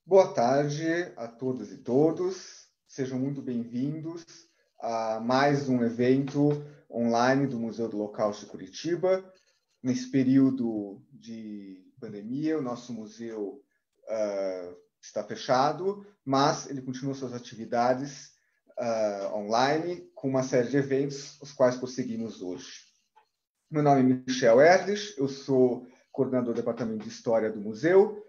Boa tarde a todas e todos. Sejam muito bem-vindos a mais um evento online do Museu do Holocausto de Curitiba. Nesse período de pandemia, o nosso museu está fechado, mas ele continua suas atividades online com uma série de eventos, os quais prosseguimos hoje. Meu nome é Michel Erdlich, eu sou coordenador do Departamento de História do Museu.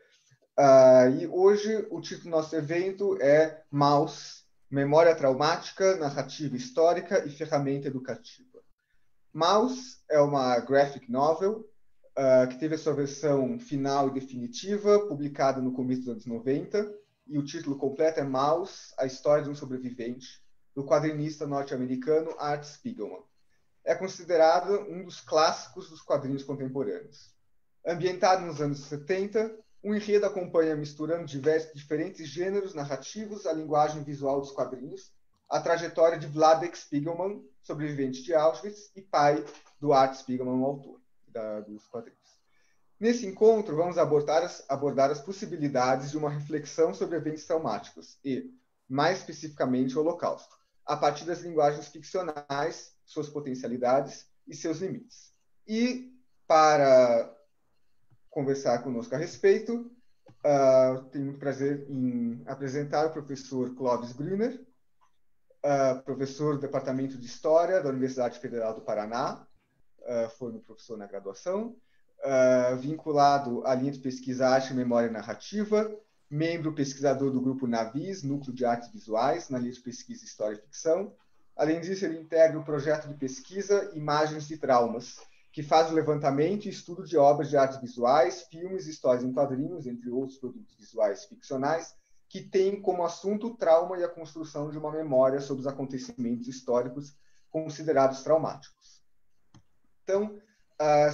E hoje o título do nosso evento é MAUS, Memória Traumática, Narrativa Histórica e Ferramenta Educativa. MAUS é uma graphic novel que teve a sua versão final e definitiva, publicada no começo dos anos 90, e o título completo é MAUS, A História de um Sobrevivente, do quadrinista norte-americano Art Spiegelman. É considerado um dos clássicos dos quadrinhos contemporâneos. Ambientado nos anos 70, o enredo acompanha misturando diferentes gêneros narrativos à linguagem visual dos quadrinhos, a trajetória de Wladek Spiegelman, sobrevivente de Auschwitz e pai do Art Spiegelman, o autor dos quadrinhos. Nesse encontro, vamos abordar as possibilidades de uma reflexão sobre eventos traumáticos e, mais especificamente, o Holocausto, a partir das linguagens ficcionais, suas potencialidades e seus limites. E, para conversar conosco a respeito, tenho muito prazer em apresentar o professor Clóvis Grüner, professor do Departamento de História da Universidade Federal do Paraná, foi meu professor na graduação, vinculado à linha de pesquisa Arte, Memória e Narrativa, membro pesquisador do grupo NAVIS, Núcleo de Artes Visuais, na linha de pesquisa História e Ficção. Além disso, ele integra o projeto de pesquisa Imagens de Traumas, que faz o levantamento e estudo de obras de artes visuais, filmes, histórias em quadrinhos, entre outros produtos visuais ficcionais, que têm como assunto o trauma e a construção de uma memória sobre os acontecimentos históricos considerados traumáticos. Então,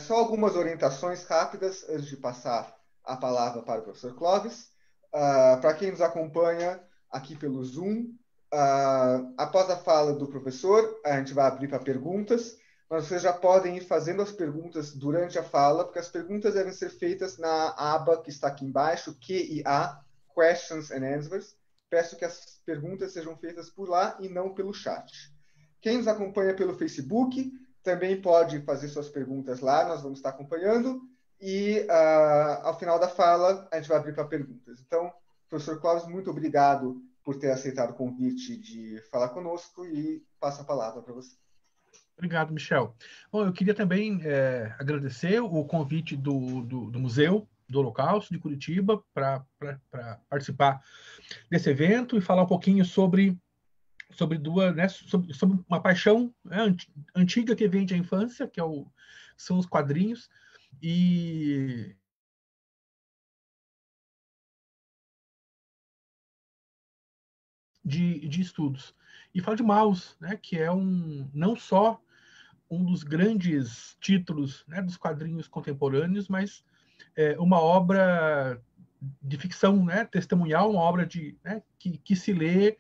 só algumas orientações rápidas antes de passar a palavra para o professor Clóvis. Para quem nos acompanha aqui pelo Zoom, após a fala do professor, a gente vai abrir para perguntas, mas vocês já podem ir fazendo as perguntas durante a fala, porque as perguntas devem ser feitas na aba que está aqui embaixo, QIA, Questions and Answers. Peço que as perguntas sejam feitas por lá e não pelo chat. Quem nos acompanha pelo Facebook também pode fazer suas perguntas lá, nós vamos estar acompanhando, e ao final da fala a gente vai abrir para perguntas. Então, professor Clóvis, muito obrigado por ter aceitado o convite de falar conosco e passo a palavra para você. Obrigado, Michel. Bom, eu queria também agradecer o convite do Museu do Holocausto de Curitiba para participar desse evento e falar um pouquinho sobre uma paixão antiga que vem da infância, que são os quadrinhos, e de estudos. E falar de MAUS, né, que é não só um dos grandes títulos, né, dos quadrinhos contemporâneos, mas uma obra de ficção, né, testemunhal, uma obra que se lê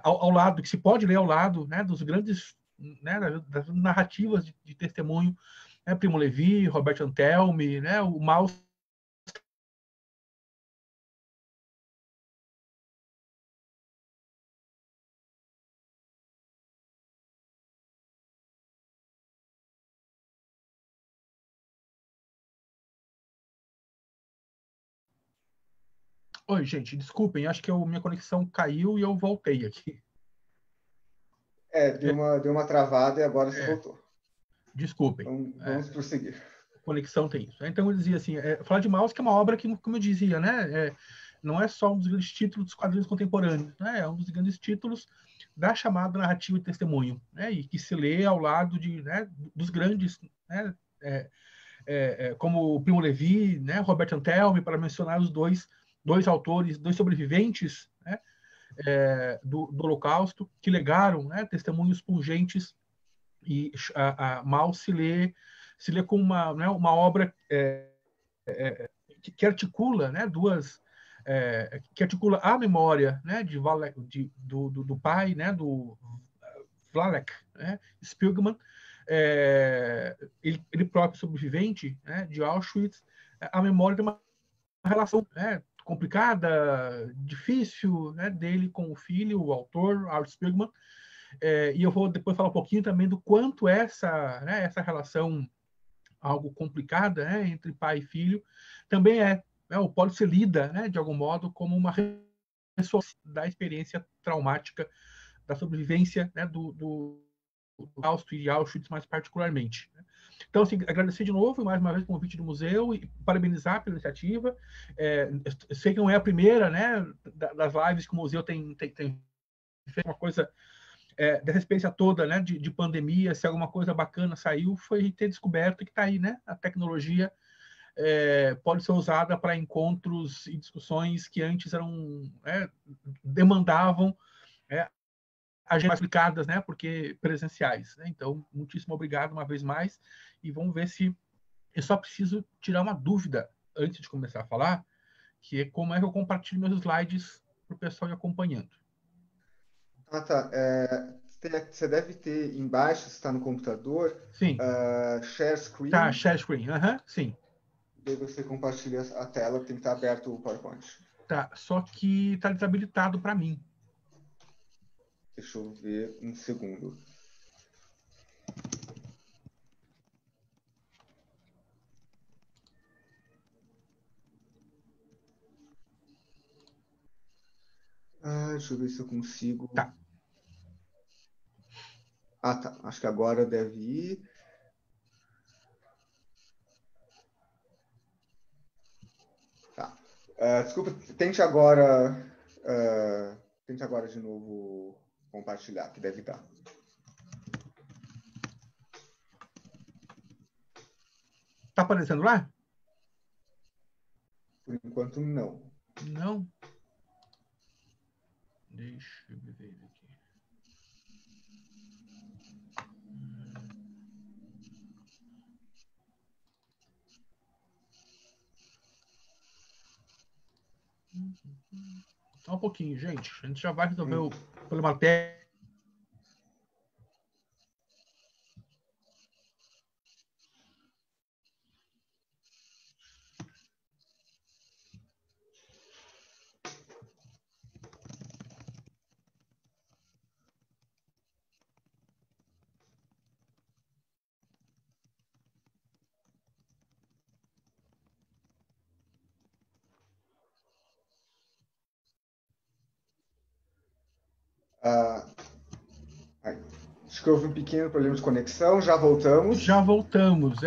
ao lado, que se pode ler ao lado, né, dos grandes, né, das narrativas de testemunho, né, Primo Levi, Roberto Antelmi, né, o MAUS. Oi, gente, desculpem, acho que minha conexão caiu e eu voltei aqui. Deu uma travada e agora você voltou. Desculpem. Vamos prosseguir. conexão tem isso. Então, eu dizia assim, falar de Maus, que é uma obra que, como eu dizia, né, não é só um dos grandes títulos dos quadrinhos contemporâneos, né, é um dos grandes títulos da chamada narrativa de testemunho, né, e que se lê ao lado né, dos grandes, né, como o Primo Levi, né, Robert Antelme, para mencionar os dois autores, dois sobreviventes, né, do Holocausto, que legaram, né, testemunhos pungentes, e Mal se lê como uma obra que articula, né, que articula a memória, né, do pai, né, do Wlałek, né, Spiegelman, ele próprio sobrevivente, né, de Auschwitz, a memória de uma relação, né, complicada, difícil, né, dele com o filho, o autor, Art Spiegelman, e eu vou depois falar um pouquinho também do quanto essa relação algo complicada, né, entre pai e filho também ou pode ser lida, né, de algum modo como uma resolução da experiência traumática da sobrevivência, né, do Holocausto e de Auschwitz mais particularmente. Então, assim, agradecer de novo, mais uma vez, o convite do museu e parabenizar pela iniciativa. Eu sei que não é a primeira, né, das lives que o museu tem feito uma coisa dessa experiência toda, né, de pandemia. Se alguma coisa bacana saiu, foi ter descoberto que está aí, né, a tecnologia pode ser usada para encontros e discussões que antes demandavam agências mais aplicadas, né, porque presenciais, né? Então, muitíssimo obrigado uma vez mais, e vamos ver se eu só preciso tirar uma dúvida antes de começar a falar, que é como é que eu compartilho meus slides para o pessoal ir acompanhando. Ah, tá. Você deve ter embaixo, se está no computador, Sim. Share Screen. Tá, share screen, sim. Daí você compartilha a tela, tem que estar aberto o PowerPoint. Tá, só que está desabilitado para mim. Deixa eu ver um segundo. Deixa eu ver se eu consigo. Tá. Ah, tá. Acho que agora deve ir. Tá. Desculpa, tente agora de novo compartilhar, que deve dar. Tá aparecendo lá? Por enquanto, não. Não. Deixa eu ver aqui. Só um pouquinho, gente. A gente já vai resolver o problema técnico. Acho que houve um pequeno problema de conexão, já voltamos. Já voltamos.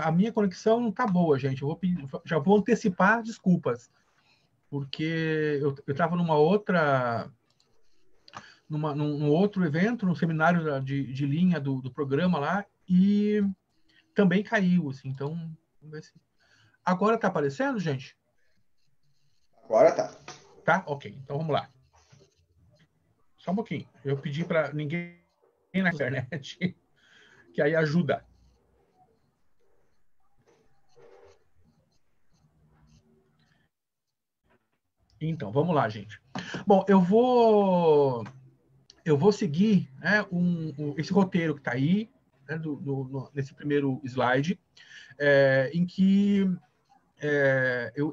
A minha conexão não está boa, gente. Já vou antecipar desculpas, porque eu estava num outro evento, num seminário de linha do programa lá, e também caiu. Assim, então, vamos ver se... Agora está aparecendo, gente? Agora tá. Tá? Ok. Então vamos lá. Só um pouquinho. Eu pedi para ninguém na internet, que aí ajuda. Então, vamos lá, gente. Bom, eu vou seguir, né, esse roteiro que está aí, né, nesse primeiro slide, em que eu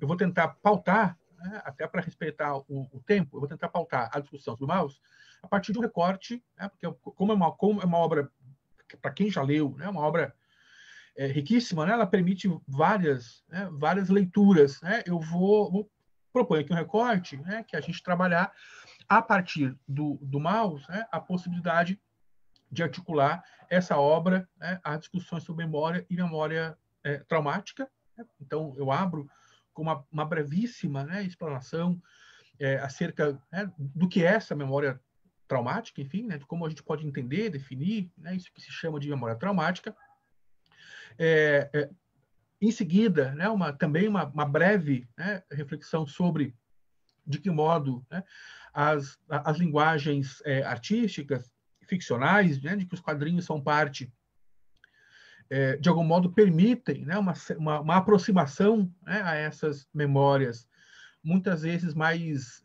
vou tentar pautar, né, até para respeitar o tempo, eu vou tentar pautar a discussão sobre o mouse a partir de um recorte, né, porque como é uma obra, para quem já leu, né, uma obra riquíssima, né, ela permite várias leituras. Né, eu vou propor aqui um recorte, né, que a gente trabalhar a partir do mouse, né, a possibilidade de articular essa obra, né, a discussões sobre memória e memória traumática, né? Então, eu abro com uma brevíssima, né, explanação acerca, né, do que é essa memória traumática, enfim, né, de como a gente pode entender, definir, né, isso que se chama de memória traumática. Em seguida, né, também uma breve, né, reflexão sobre de que modo, né, as linguagens artísticas, ficcionais, né, de que os quadrinhos são parte, de algum modo permitem, né, uma aproximação, né, a essas memórias, muitas vezes mais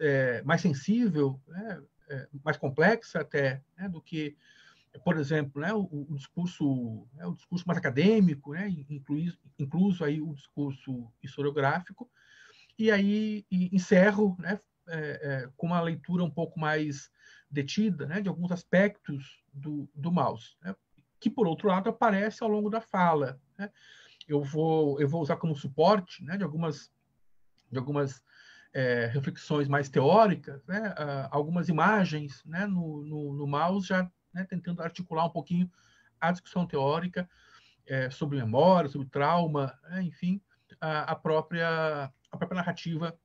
sensível, né, mais complexa até, né, do que, por exemplo, né, o discurso mais acadêmico, né, incluso aí o discurso historiográfico. E aí encerro, né, com uma leitura um pouco mais detida, né, de alguns aspectos do Mauss, né, que, por outro lado, aparece ao longo da fala, né. Eu vou usar como suporte, né, de algumas reflexões mais teóricas, né, algumas imagens, né, no Mauss, já, né, tentando articular um pouquinho a discussão teórica sobre memória, sobre trauma, né, enfim, a própria narrativa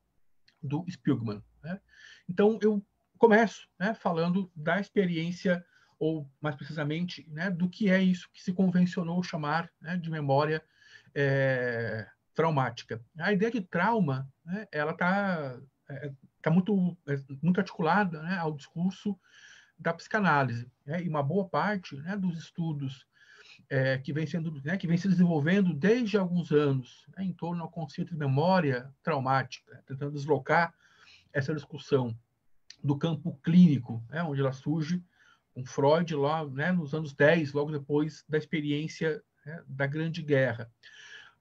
do Spiegelman, né? Então, eu começo, né, falando da experiência, ou mais precisamente, né, do que é isso que se convencionou chamar, né, de memória traumática. A ideia de trauma, né, ela tá muito articulada, né, ao discurso da psicanálise, né, e uma boa parte, né, dos estudos que vem se desenvolvendo desde alguns anos, né, em torno ao conceito de memória traumática, tentando deslocar essa discussão do campo clínico, né, onde ela surge com Freud lá, né, nos anos 10, logo depois da experiência, né, da Grande Guerra,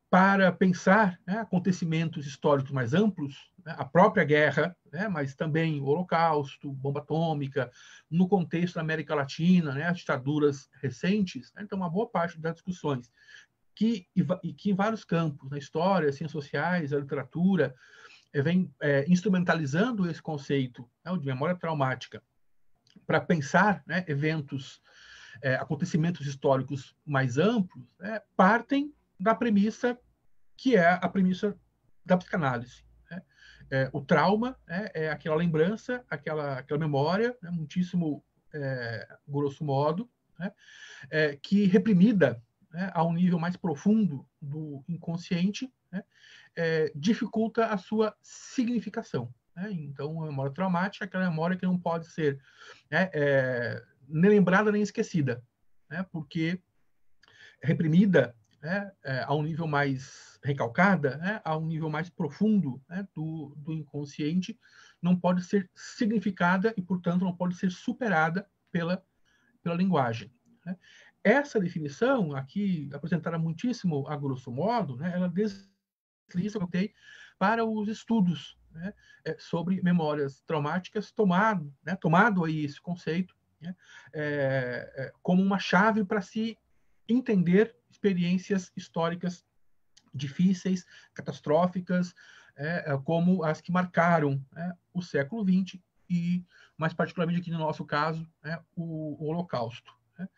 para pensar, né, acontecimentos históricos mais amplos, né, a própria guerra, né, mas também o Holocausto, bomba atômica, no contexto da América Latina, né, as ditaduras recentes. Né, então, uma boa parte das discussões que em vários campos, na história, ciências sociais, a literatura, vem instrumentalizando esse conceito, né, de memória traumática para pensar, né, eventos, acontecimentos históricos mais amplos, né, partem da premissa que é a premissa da psicanálise. Né? O trauma, né, é aquela lembrança, aquela memória, né, muitíssimo grosso modo, né, que reprimida, né, a um nível mais profundo do inconsciente, né, dificulta a sua significação. Né? Então, a memória traumática é aquela memória que não pode ser, né, nem lembrada nem esquecida, né? Porque reprimida, né, a um nível mais recalcada, né, a um nível mais profundo, né, do inconsciente, não pode ser significada e, portanto, não pode ser superada pela linguagem. Né? Essa definição, aqui apresentada muitíssimo a grosso modo, né, ela desliza para os estudos, né, sobre memórias traumáticas, tomado aí esse conceito, né, como uma chave para se entender experiências históricas difíceis, catastróficas, como as que marcaram, né, o século XX e, mais particularmente aqui no nosso caso, né, o Holocausto. Né?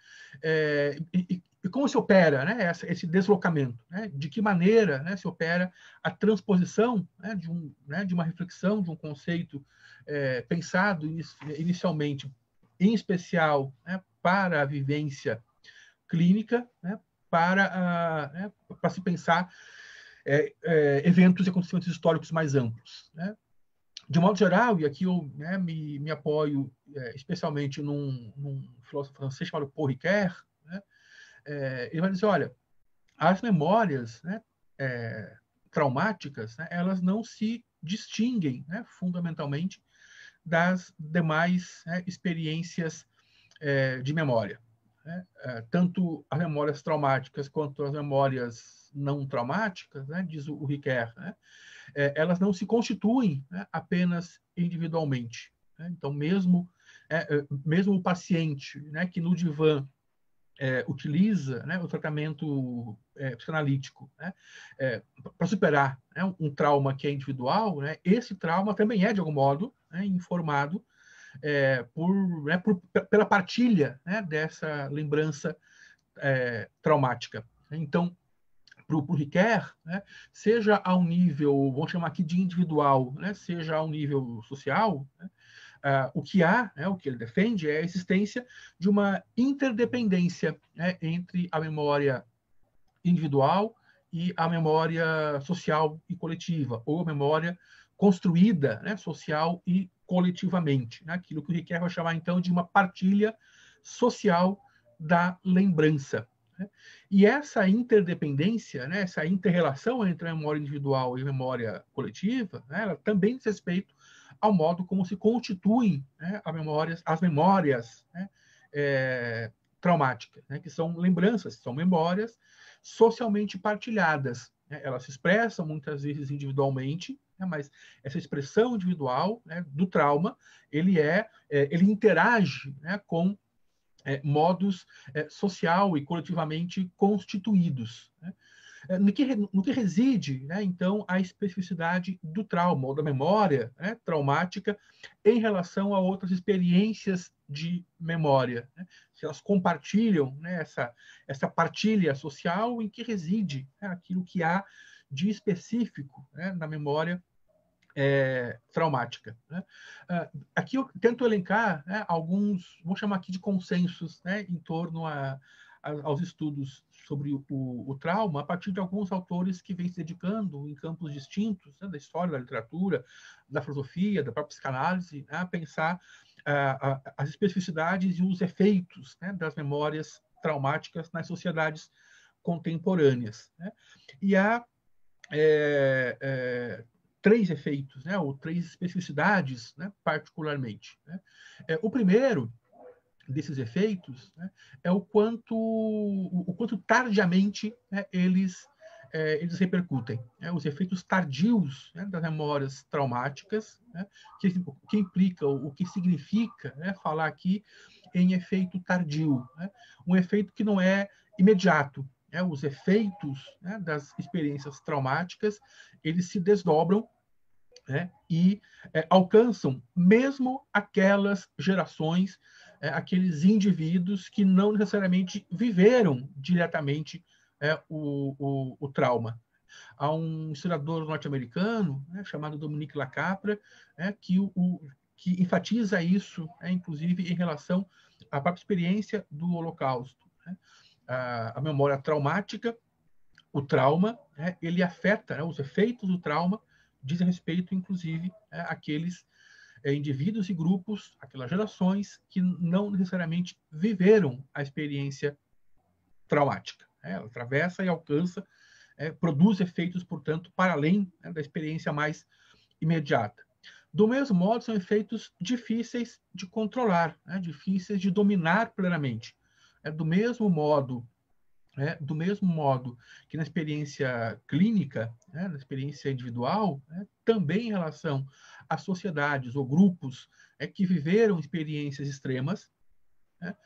E como se opera, né, esse deslocamento? Né? De que maneira, né, se opera a transposição, né, de uma reflexão, de um conceito pensado inicialmente, em especial, né, para a vivência clínica, né, para se pensar eventos e acontecimentos históricos mais amplos. Né? De modo geral, e aqui eu, né, me apoio especialmente num filósofo francês chamado Paul Ricoeur, né, ele vai dizer, olha, as memórias, né, traumáticas, né, elas não se distinguem, né, fundamentalmente das demais, né, experiências de memória. Né? Tanto as memórias traumáticas quanto as memórias não traumáticas, né, diz o Ricoeur, né, elas não se constituem, né, apenas individualmente. Né? Então, mesmo o paciente, né, que no divã utiliza, né, o tratamento psicanalítico, né, para superar, né, um trauma que é individual, né, esse trauma também é, de algum modo, né, informado pela partilha, né, dessa lembrança traumática. Então, o Ricoeur, né, seja ao nível, vamos chamar aqui de individual, né, seja ao nível social, né, o que há, né, o que ele defende é a existência de uma interdependência, né, entre a memória individual e a memória social e coletiva, ou a memória construída, né, social e coletivamente, né, aquilo que o Ricoeur vai chamar, então, de uma partilha social da lembrança. Né? E essa interdependência, né, essa inter-relação entre a memória individual e a memória coletiva, né, ela também diz respeito ao modo como se constituem, né, as memórias, né, traumáticas, né, que são lembranças, são memórias socialmente partilhadas. Né? Elas se expressam muitas vezes individualmente, né, mas essa expressão individual, né, do trauma, ele interage, né, com modos social e coletivamente constituídos. Né? No que reside, né, então, a especificidade do trauma, ou da memória, né, traumática, em relação a outras experiências de memória. Né? Se elas compartilham, né, essa partilha social, em que reside, né, aquilo que há de específico, né, na memória traumática. Né? Aqui eu tento elencar, né, alguns, vou chamar aqui de consensos, né, em torno aos estudos sobre o trauma, a partir de alguns autores que vêm se dedicando em campos distintos, né, da história, da literatura, da filosofia, da própria psicanálise, né, a pensar as especificidades e os efeitos, né, das memórias traumáticas nas sociedades contemporâneas. Né? E há três efeitos, né, ou três especificidades, né, particularmente. Né? O primeiro desses efeitos, né, é o quanto tardiamente, né, eles repercutem. Né? Os efeitos tardios, né, das memórias traumáticas, né, que implica, o que significa, né, falar aqui em efeito tardio. Né? Um efeito que não é imediato. Os efeitos, né, das experiências traumáticas, eles se desdobram, né, e alcançam mesmo aquelas gerações, aqueles indivíduos que não necessariamente viveram diretamente o trauma. Há um historiador norte-americano, né, chamado Dominique Lacapra, que enfatiza isso, inclusive em relação à própria experiência do Holocausto. Né? A memória traumática, o trauma, né, ele afeta, né, os efeitos do trauma, dizem respeito, inclusive, àqueles indivíduos e grupos, aquelas gerações que não necessariamente viveram a experiência traumática. Ela atravessa e alcança, produz efeitos, portanto, para além, né, da experiência mais imediata. Do mesmo modo, são efeitos difíceis de controlar, né, difíceis de dominar plenamente. Do mesmo modo que na experiência clínica, né, na experiência individual, né, também em relação a sociedades ou grupos que viveram experiências extremas, né,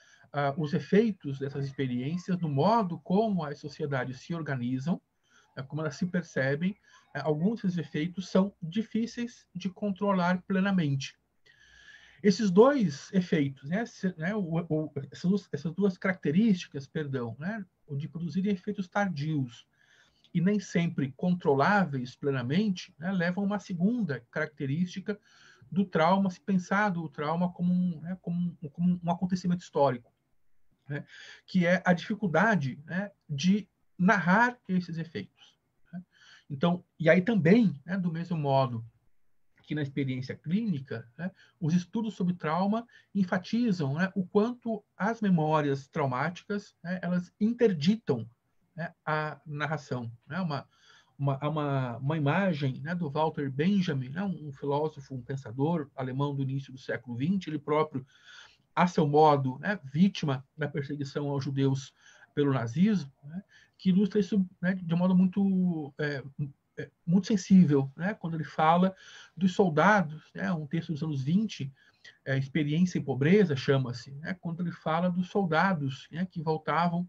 os efeitos dessas experiências, no modo como as sociedades se organizam, como elas se percebem, alguns desses efeitos são difíceis de controlar plenamente. Esses dois efeitos, né, essas duas características, né, o de produzirem efeitos tardios e nem sempre controláveis plenamente, né, levam a uma segunda característica do trauma, se pensar o trauma como um acontecimento histórico, né, que é a dificuldade, né, de narrar esses efeitos. Né? Então, e aí também, né, do mesmo modo que na experiência clínica, né, os estudos sobre trauma enfatizam, né, o quanto as memórias traumáticas, né, elas interditam, né, a narração. Né, uma imagem, né, do Walter Benjamin, né, um filósofo, um pensador alemão do início do século XX, ele próprio, a seu modo, né, vítima da perseguição aos judeus pelo nazismo, né, que ilustra isso, né, de um modo muito sensível, né? Quando ele fala dos soldados, né? Um texto dos anos 20, Experiência e Pobreza, chama-se, né? Quando ele fala dos soldados, né, que voltavam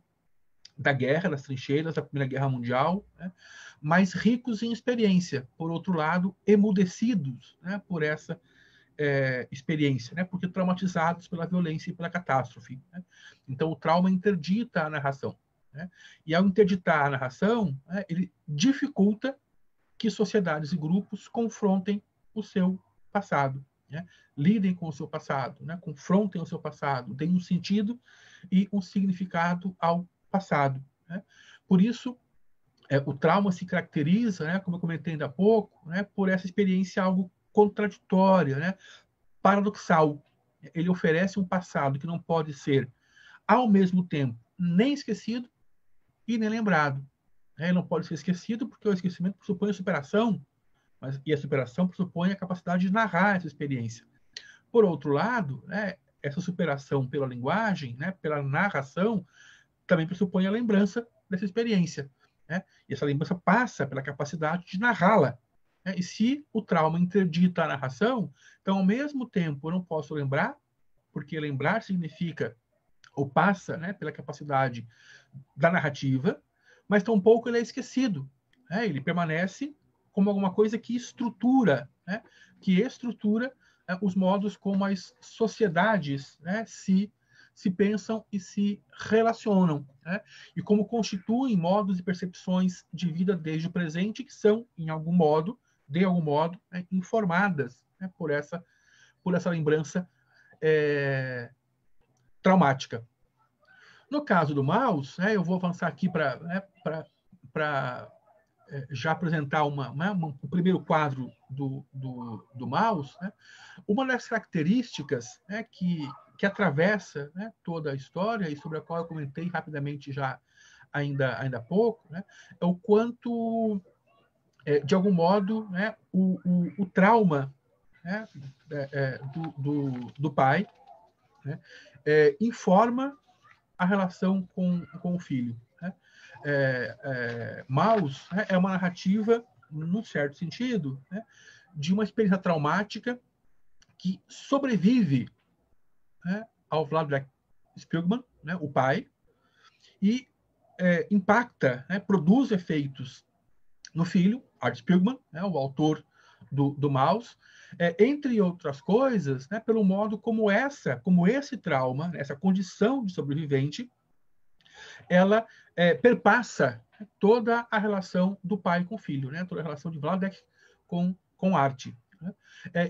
da guerra, das trincheiras da Primeira Guerra Mundial, né, mais ricos em experiência, por outro lado, emudecidos, né, por essa experiência, né, porque traumatizados pela violência e pela catástrofe. Né? Então, o trauma interdita a narração. né? E ao interditar a narração, né, ele dificulta que sociedades e grupos confrontem o seu passado, né? Lidem com o seu passado, né? Confrontem o seu passado, deem um sentido e um significado ao passado, né? Por isso, o trauma se caracteriza, né, como eu comentei ainda há pouco, né, por essa experiência algo contraditória, né, paradoxal. Ele oferece um passado que não pode ser, ao mesmo tempo, nem esquecido e nem lembrado. Ele não pode ser esquecido porque o esquecimento pressupõe a superação, e a superação pressupõe a capacidade de narrar essa experiência. Por outro lado, né, essa superação pela linguagem, né, pela narração, também pressupõe a lembrança dessa experiência, né? E essa lembrança passa pela capacidade de narrá-la, né? E se o trauma interdita a narração, então, ao mesmo tempo, eu não posso lembrar, porque lembrar significa, ou passa, né, pela capacidade da narrativa, mas tampouco ele é esquecido, né? Ele permanece como alguma coisa que estrutura, né? Que estrutura os modos como as sociedades, né, se pensam e se relacionam, né? E como constituem modos e percepções de vida desde o presente que são, em algum modo, de algum modo, né, informadas, né, por essa lembrança traumática. No caso do mouse, né, eu vou avançar aqui para já apresentar o primeiro quadro do mouse, né? Uma das características, né, que atravessa, né, toda a história e sobre a qual eu comentei rapidamente já ainda há pouco, né, é o quanto, de algum modo, né, o trauma, né, do pai, né, informa a relação com o filho, né? Maus, né, é uma narrativa, num certo sentido, né, de uma experiência traumática que sobrevive, né, ao Vladimir Spilgman, né, o pai, e impacta, né, produz efeitos no filho, Art Spiegelman, né, o autor do Maus, entre outras coisas, né, pelo modo como esse trauma, essa condição de sobrevivente, ela perpassa toda a relação do pai com o filho, né, toda a relação de Vladek com Art. Né?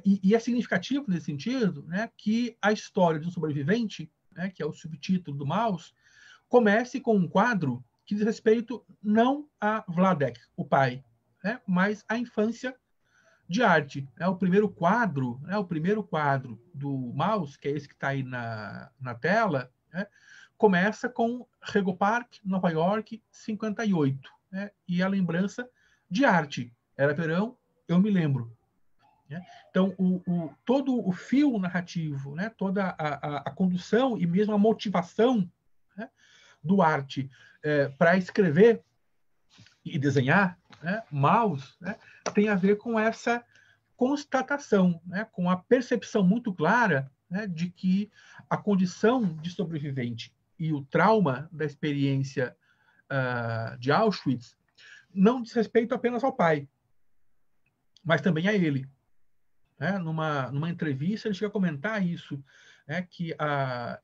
E é significativo nesse sentido, né, que a história de um sobrevivente, né, que é o subtítulo do Maus, comece com um quadro que diz respeito não a Vladek, o pai, né, mas à infância de Art. O primeiro quadro do Maus, que é esse que está aí na tela, né, começa com Rego Park, Nova York, 58, né, e a lembrança de Art. Era verão, eu me lembro. Né? Então, todo o fio narrativo, né, toda a condução e mesmo a motivação, né, do Art para escrever e desenhar, né, Maus, né, tem a ver com essa constatação, né, com a percepção muito clara, né, de que a condição de sobrevivente e o trauma da experiência de Auschwitz não diz respeito apenas ao pai, mas também a ele. Né? Numa entrevista, ele chega a comentar isso, né, que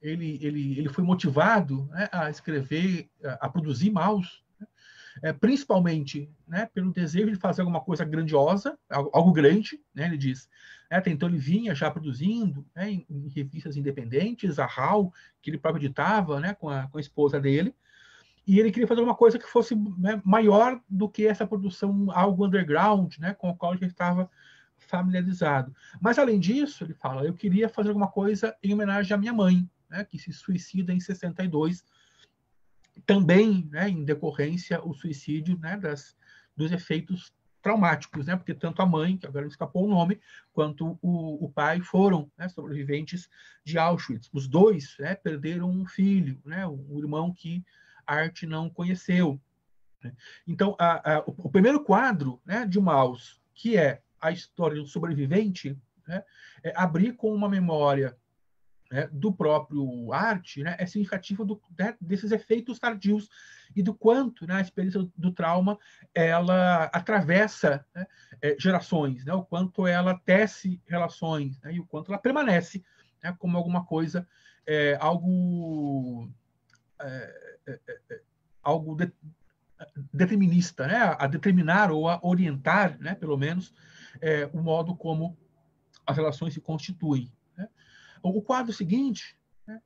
ele foi motivado, né, a escrever, a produzir Maus, principalmente, né, pelo desejo de fazer alguma coisa grandiosa, algo grande, né, ele diz. Até então ele vinha já produzindo, né, em revistas independentes, a HAL, que ele próprio editava, né, com a esposa dele, e ele queria fazer uma coisa que fosse, né, maior do que essa produção, algo underground, né, com o qual ele estava familiarizado. Mas, além disso, ele fala, eu queria fazer alguma coisa em homenagem à minha mãe, né, que se suicida em 62, também, né, em decorrência o suicídio, né, dos efeitos traumáticos, né, porque tanto a mãe, que agora me escapou o nome, quanto o pai foram, né, sobreviventes de Auschwitz. Os dois, né, perderam um filho, né, um irmão que Art não conheceu. Né? Então, o primeiro quadro, né, de Maus, que é a história do sobrevivente, né, abrir com uma memória, né, do próprio Art, né, é significativo desses efeitos tardios e do quanto, né, a experiência do trauma ela atravessa, né, gerações, né, o quanto ela tece relações, né, e o quanto ela permanece, né, como alguma coisa, algo algo determinista, né? A determinar ou a orientar, né? Pelo menos, o modo como as relações se constituem. Né? O quadro seguinte, né,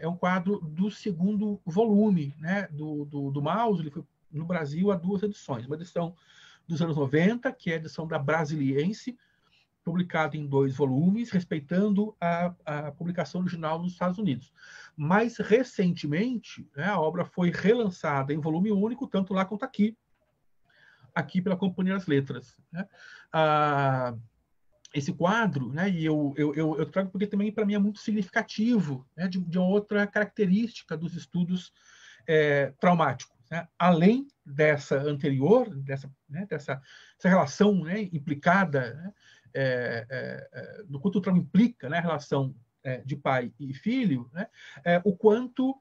é um quadro do segundo volume, né, do Maus. Ele foi no Brasil há 2 edições. Uma edição dos anos 90, que é a edição da Brasiliense, publicada em 2 volumes, respeitando a publicação original nos Estados Unidos. Mais recentemente, né, a obra foi relançada em volume único, tanto lá quanto aqui pela Companhia das Letras. Né? Esse quadro, né, e eu trago porque também para mim é muito significativo, né, de outra característica dos estudos traumáticos. Né? Além dessa anterior, dessa relação, né, implicada, né, do quanto o trauma implica, né, a relação de pai e filho, né, o quanto,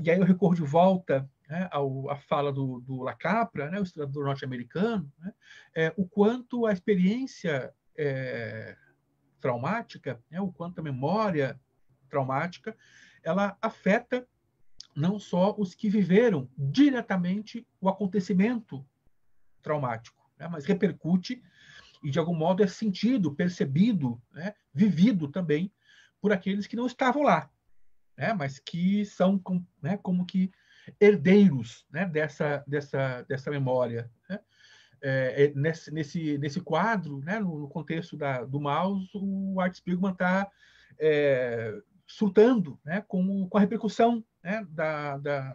e aí eu recorro de volta, né, à fala do Lacapra, né, o historiador norte-americano, né, o quanto a experiência traumática, né, o quanto a memória traumática, ela afeta não só os que viveram diretamente o acontecimento traumático, né, mas repercute e, de algum modo, é sentido, percebido, né, vivido também por aqueles que não estavam lá, né, mas que são, né, como que herdeiros, né, dessa memória. Né? Nesse quadro, né, no contexto do Maus, o Art Spiegelman está surtando, né, com a repercussão, né,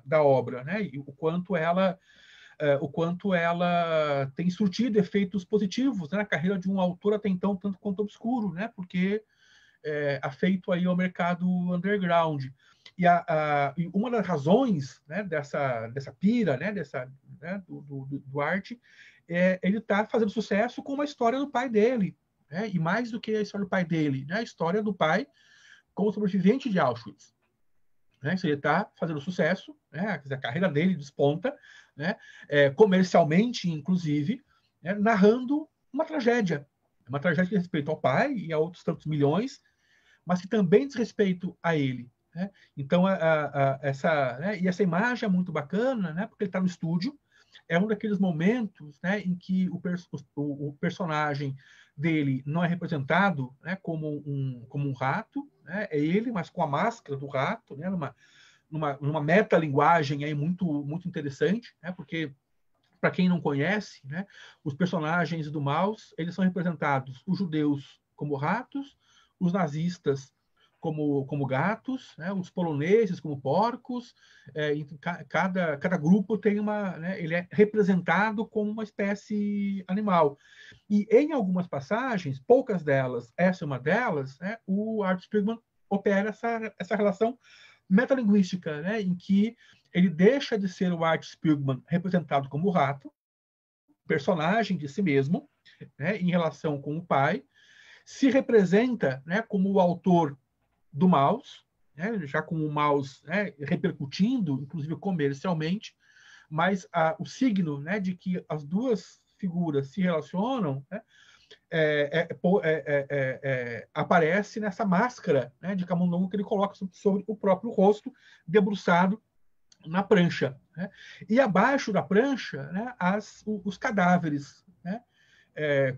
da obra, né, e o quanto ela tem surtido efeitos positivos, né, na carreira de um autor até então tanto quanto obscuro, né, porque afeito aí ao mercado underground. E uma das razões, né, dessa pira, né, do Art, ele está fazendo sucesso com uma história do pai dele, né, e mais do que a história do pai dele, né, a história do pai como sobrevivente de Auschwitz. Né, ele está fazendo sucesso, né, a carreira dele desponta, né, comercialmente, inclusive, né, narrando uma tragédia que diz respeito ao pai e a outros tantos milhões, mas que também diz respeito a ele. Né? Então, essa imagem é muito bacana, né, porque ele está no estúdio, é um daqueles momentos, né, em que o personagem dele não é representado, né, como um rato, né, é ele, mas com a máscara do rato, né, numa metalinguagem aí muito, muito interessante, né, porque, para quem não conhece, né, os personagens do Maus, eles são representados, os judeus como ratos, os nazistas como gatos, né, os poloneses como porcos, cada grupo tem né, ele é representado como uma espécie animal. E em algumas passagens, poucas delas, essa é uma delas, né, o Art Spiegelman opera essa relação metalinguística, né, em que ele deixa de ser o Art Spiegelman representado como o rato, personagem de si mesmo, né, em relação com o pai, se representa, né, como o autor do Maus, né, já com o Maus, né, repercutindo, inclusive comercialmente, mas o signo, né, de que as duas figuras se relacionam, né, aparece nessa máscara, né, de camundongo que ele coloca sobre o próprio rosto, debruçado na prancha. Né? E abaixo da prancha, né, os cadáveres, né?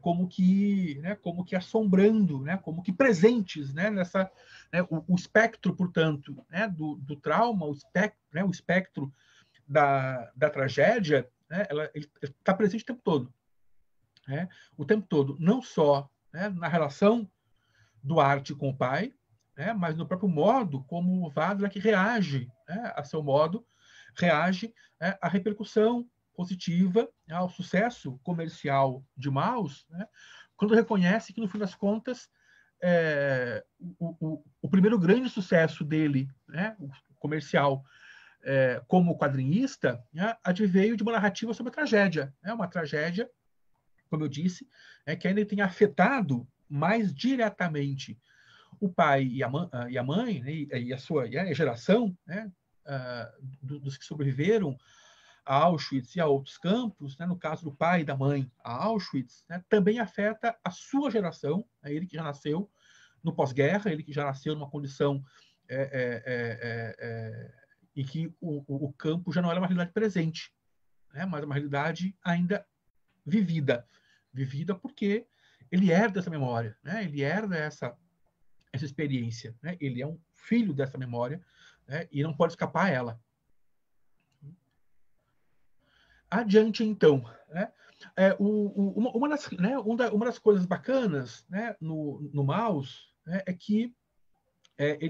Como que assombrando, né, como que presentes, né, nessa, né, o espectro, portanto, né, do trauma, o espectro da tragédia, né, ele está presente o tempo todo, né, não só, né, na relação do Art com o pai, né, mas no próprio modo como o Vardrak reage, né, a seu modo, reage, né, à repercussão positiva, né, ao sucesso comercial de Maus, né, quando reconhece que, no fim das contas, o primeiro grande sucesso dele, né, o comercial, como quadrinista, né, adveio de uma narrativa sobre a tragédia. Né, uma tragédia, como eu disse, que ainda tem afetado mais diretamente o pai e a mãe, né, e a geração, né, dos que sobreviveram a Auschwitz e a outros campos, né, no caso do pai e da mãe a Auschwitz, né, também afeta a sua geração, né, ele que já nasceu no pós-guerra, ele que já nasceu numa condição e que o campo já não era uma realidade presente, né? Mas uma realidade ainda vivida porque ele herda essa memória, né? Ele herda essa experiência, né? Ele é um filho dessa memória, né? E não pode escapar a ela. Adiante, então, né? Uma das coisas bacanas, né, no Maus, né, é que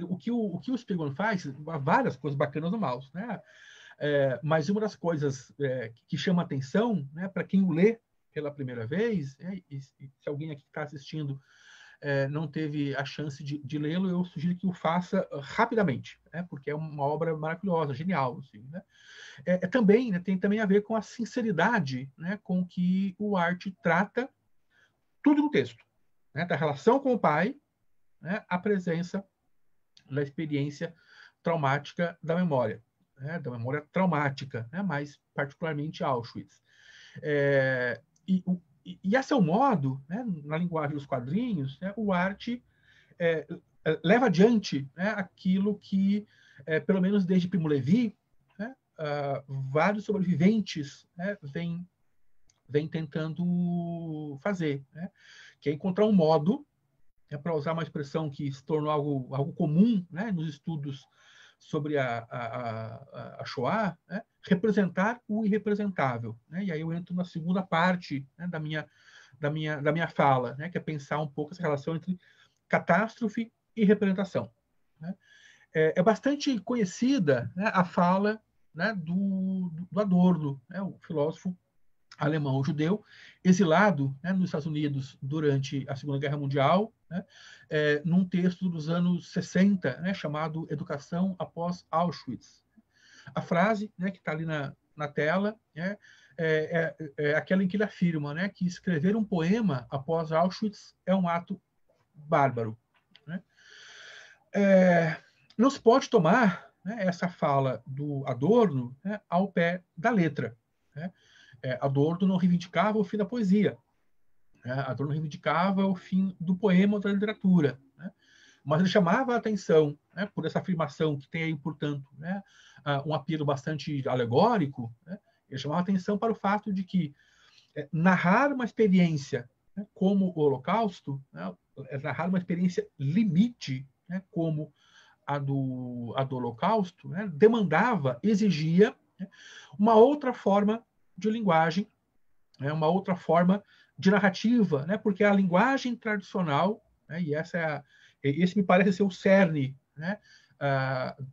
o que o Spiegelman faz, há várias coisas bacanas no Maus, né? Mas uma das coisas que chama atenção, né, para quem o lê pela primeira vez, e se alguém aqui que está assistindo não teve a chance de lê-lo, eu sugiro que o faça rapidamente, né, porque é uma obra maravilhosa, genial, assim, né? Também, né, tem também a ver com a sinceridade, né, com que o Arte trata tudo no texto, né, da relação com o pai, né, a presença da experiência traumática da memória traumática, né, mais particularmente Auschwitz. E esse é o modo, né, na linguagem dos quadrinhos, né, o Arte leva adiante, né, aquilo que, pelo menos desde Primo Levi, né, vários sobreviventes, né, vem tentando fazer, né, que é encontrar um modo, para usar uma expressão que se tornou algo comum, né, nos estudos sobre a Shoah, né, representar o irrepresentável, né? E aí eu entro na segunda parte, né, da minha fala, né, que é pensar um pouco essa relação entre catástrofe e representação, né? É bastante conhecida, né, a fala, né, do Adorno, né, o filósofo alemão judeu, exilado, né, nos Estados Unidos durante a Segunda Guerra Mundial, né, num texto dos anos 60, né, chamado Educação após Auschwitz. A frase, né, que está ali na tela, é aquela em que ele afirma, né, que escrever um poema após Auschwitz é um ato bárbaro, né? Não se pode tomar, né, essa fala do Adorno, né, ao pé da letra, né? Adorno não reivindicava o fim da poesia, né? Adorno reivindicava o fim do poema ou da literatura, né? Mas ele chamava a atenção, né, por essa afirmação que tem aí, portanto, né, um apelo bastante alegórico, né? Ele chamava a atenção para o fato de que narrar uma experiência, né, como o Holocausto, né, narrar uma experiência limite, né, como a do Holocausto, né, demandava, exigia, né, uma outra forma de linguagem, né, uma outra forma de narrativa, né, porque a linguagem tradicional, né, e esse me parece ser o cerne, né,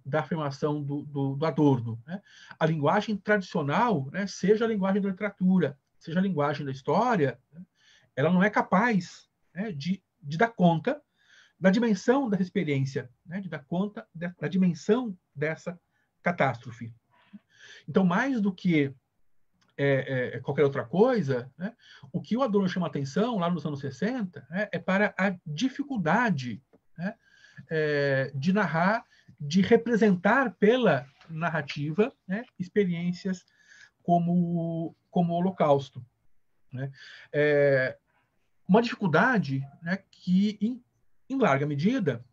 da afirmação do Adorno, né, a linguagem tradicional, né, seja a linguagem da literatura, seja a linguagem da história, né, ela não é capaz, né, de dar conta da dimensão dessa experiência, né, de dar conta da dimensão dessa catástrofe. Então, mais do que qualquer outra coisa, né, o que o Adorno chama atenção lá nos anos 60, né, é para a dificuldade, né, de narrar, de representar pela narrativa, né, experiências como o Holocausto, né? Uma dificuldade, né, que, em larga medida,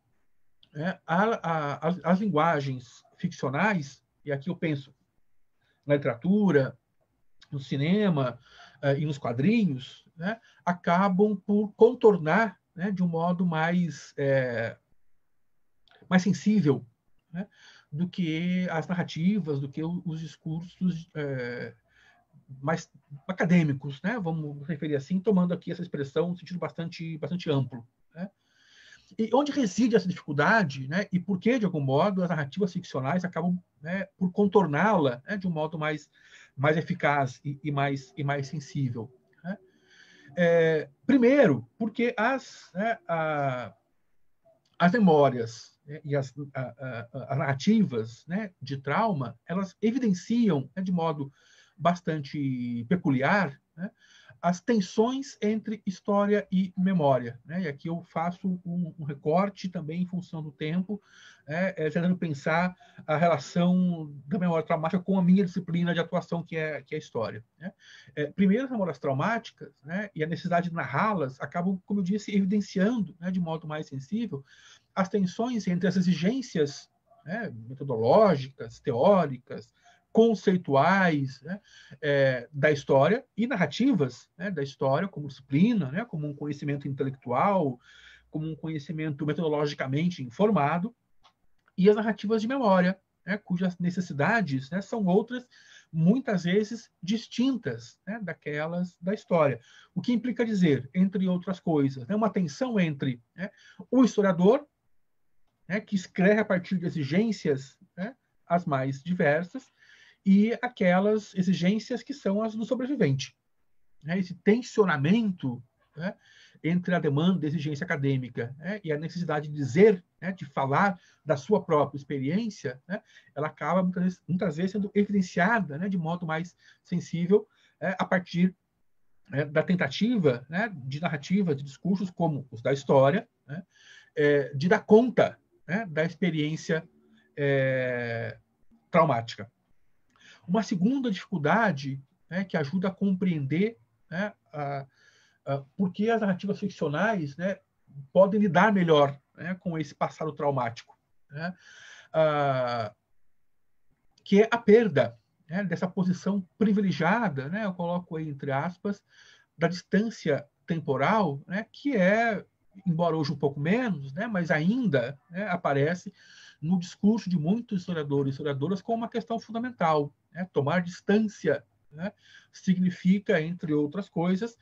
né, as linguagens ficcionais, e aqui eu penso na literatura, no cinema e nos quadrinhos, né, acabam por contornar, né, de um modo mais sensível, né, do que as narrativas, do que os discursos mais acadêmicos, né, vamos referir assim, tomando aqui essa expressão no sentido bastante amplo, né? E onde reside essa dificuldade, né, e por que, de algum modo, as narrativas ficcionais acabam, né, por contorná-la, né, de um modo mais eficaz e mais sensível, né? Primeiro, porque as memórias, né, e as narrativas, né, de trauma, elas evidenciam, né, de modo bastante peculiar, né, as tensões entre história e memória, né? E aqui eu faço um recorte também em função do tempo, tentando pensar a relação da memória traumática com a minha disciplina de atuação, que é a história, né? Primeiro, as memórias traumáticas, né, e a necessidade de narrá-las acabam, como eu disse, evidenciando, né, de modo mais sensível as tensões entre as exigências né, metodológicas, teóricas, conceituais, né, da história, e narrativas, né, da história como disciplina, né, como um conhecimento intelectual, como um conhecimento metodologicamente informado, e as narrativas de memória, né, cujas necessidades, né, são outras, muitas vezes distintas, né, daquelas da história. O que implica dizer, entre outras coisas, né, uma tensão entre, né, o historiador, né, que escreve a partir de exigências, né, as mais diversas, e aquelas exigências que são as do sobrevivente. Né, esse tensionamento, né, entre a demanda da exigência acadêmica, né, e a necessidade de dizer, né, de falar da sua própria experiência, né, ela acaba muitas vezes sendo evidenciada, né, de modo mais sensível, a partir, né, da tentativa, né, de narrativa, de discursos como os da história, né, de dar conta, né, da experiência traumática. Uma segunda dificuldade, né, que ajuda a compreender, né, por que as narrativas ficcionais, né, podem lidar melhor, né, com esse passado traumático, né, que é a perda, né, dessa posição privilegiada, né, eu coloco aí entre aspas, da distância temporal, né, que é, embora hoje um pouco menos, né, mas ainda, né, aparece no discurso de muitos historiadores e historiadoras como uma questão fundamental. Né? Tomar distância, né, significa, entre outras coisas,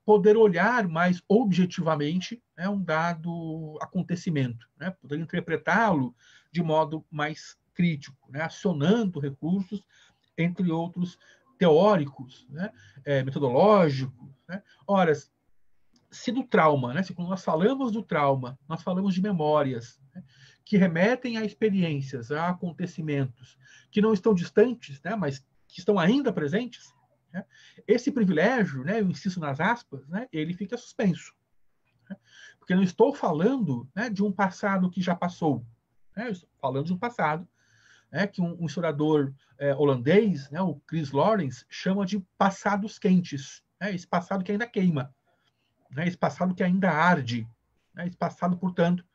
poder olhar mais objetivamente, né, um dado acontecimento, né, poder interpretá-lo de modo mais crítico, né, acionando recursos, entre outros, teóricos, né, metodológicos. Né. Ora, se do trauma, né, se quando nós falamos do trauma, nós falamos de memórias, né, que remetem a experiências, a acontecimentos que não estão distantes, né, mas que estão ainda presentes, né, esse privilégio, né, eu insisto nas aspas, né, ele fica suspenso. Né, porque eu não estou falando, né, de um passado que já passou. Né, eu estou falando de um passado, né, que um historiador holandês, né, o Chris Lawrence, chama de passados quentes. Né, esse passado que ainda queima. Né, esse passado que ainda arde. Né, esse passado, portanto,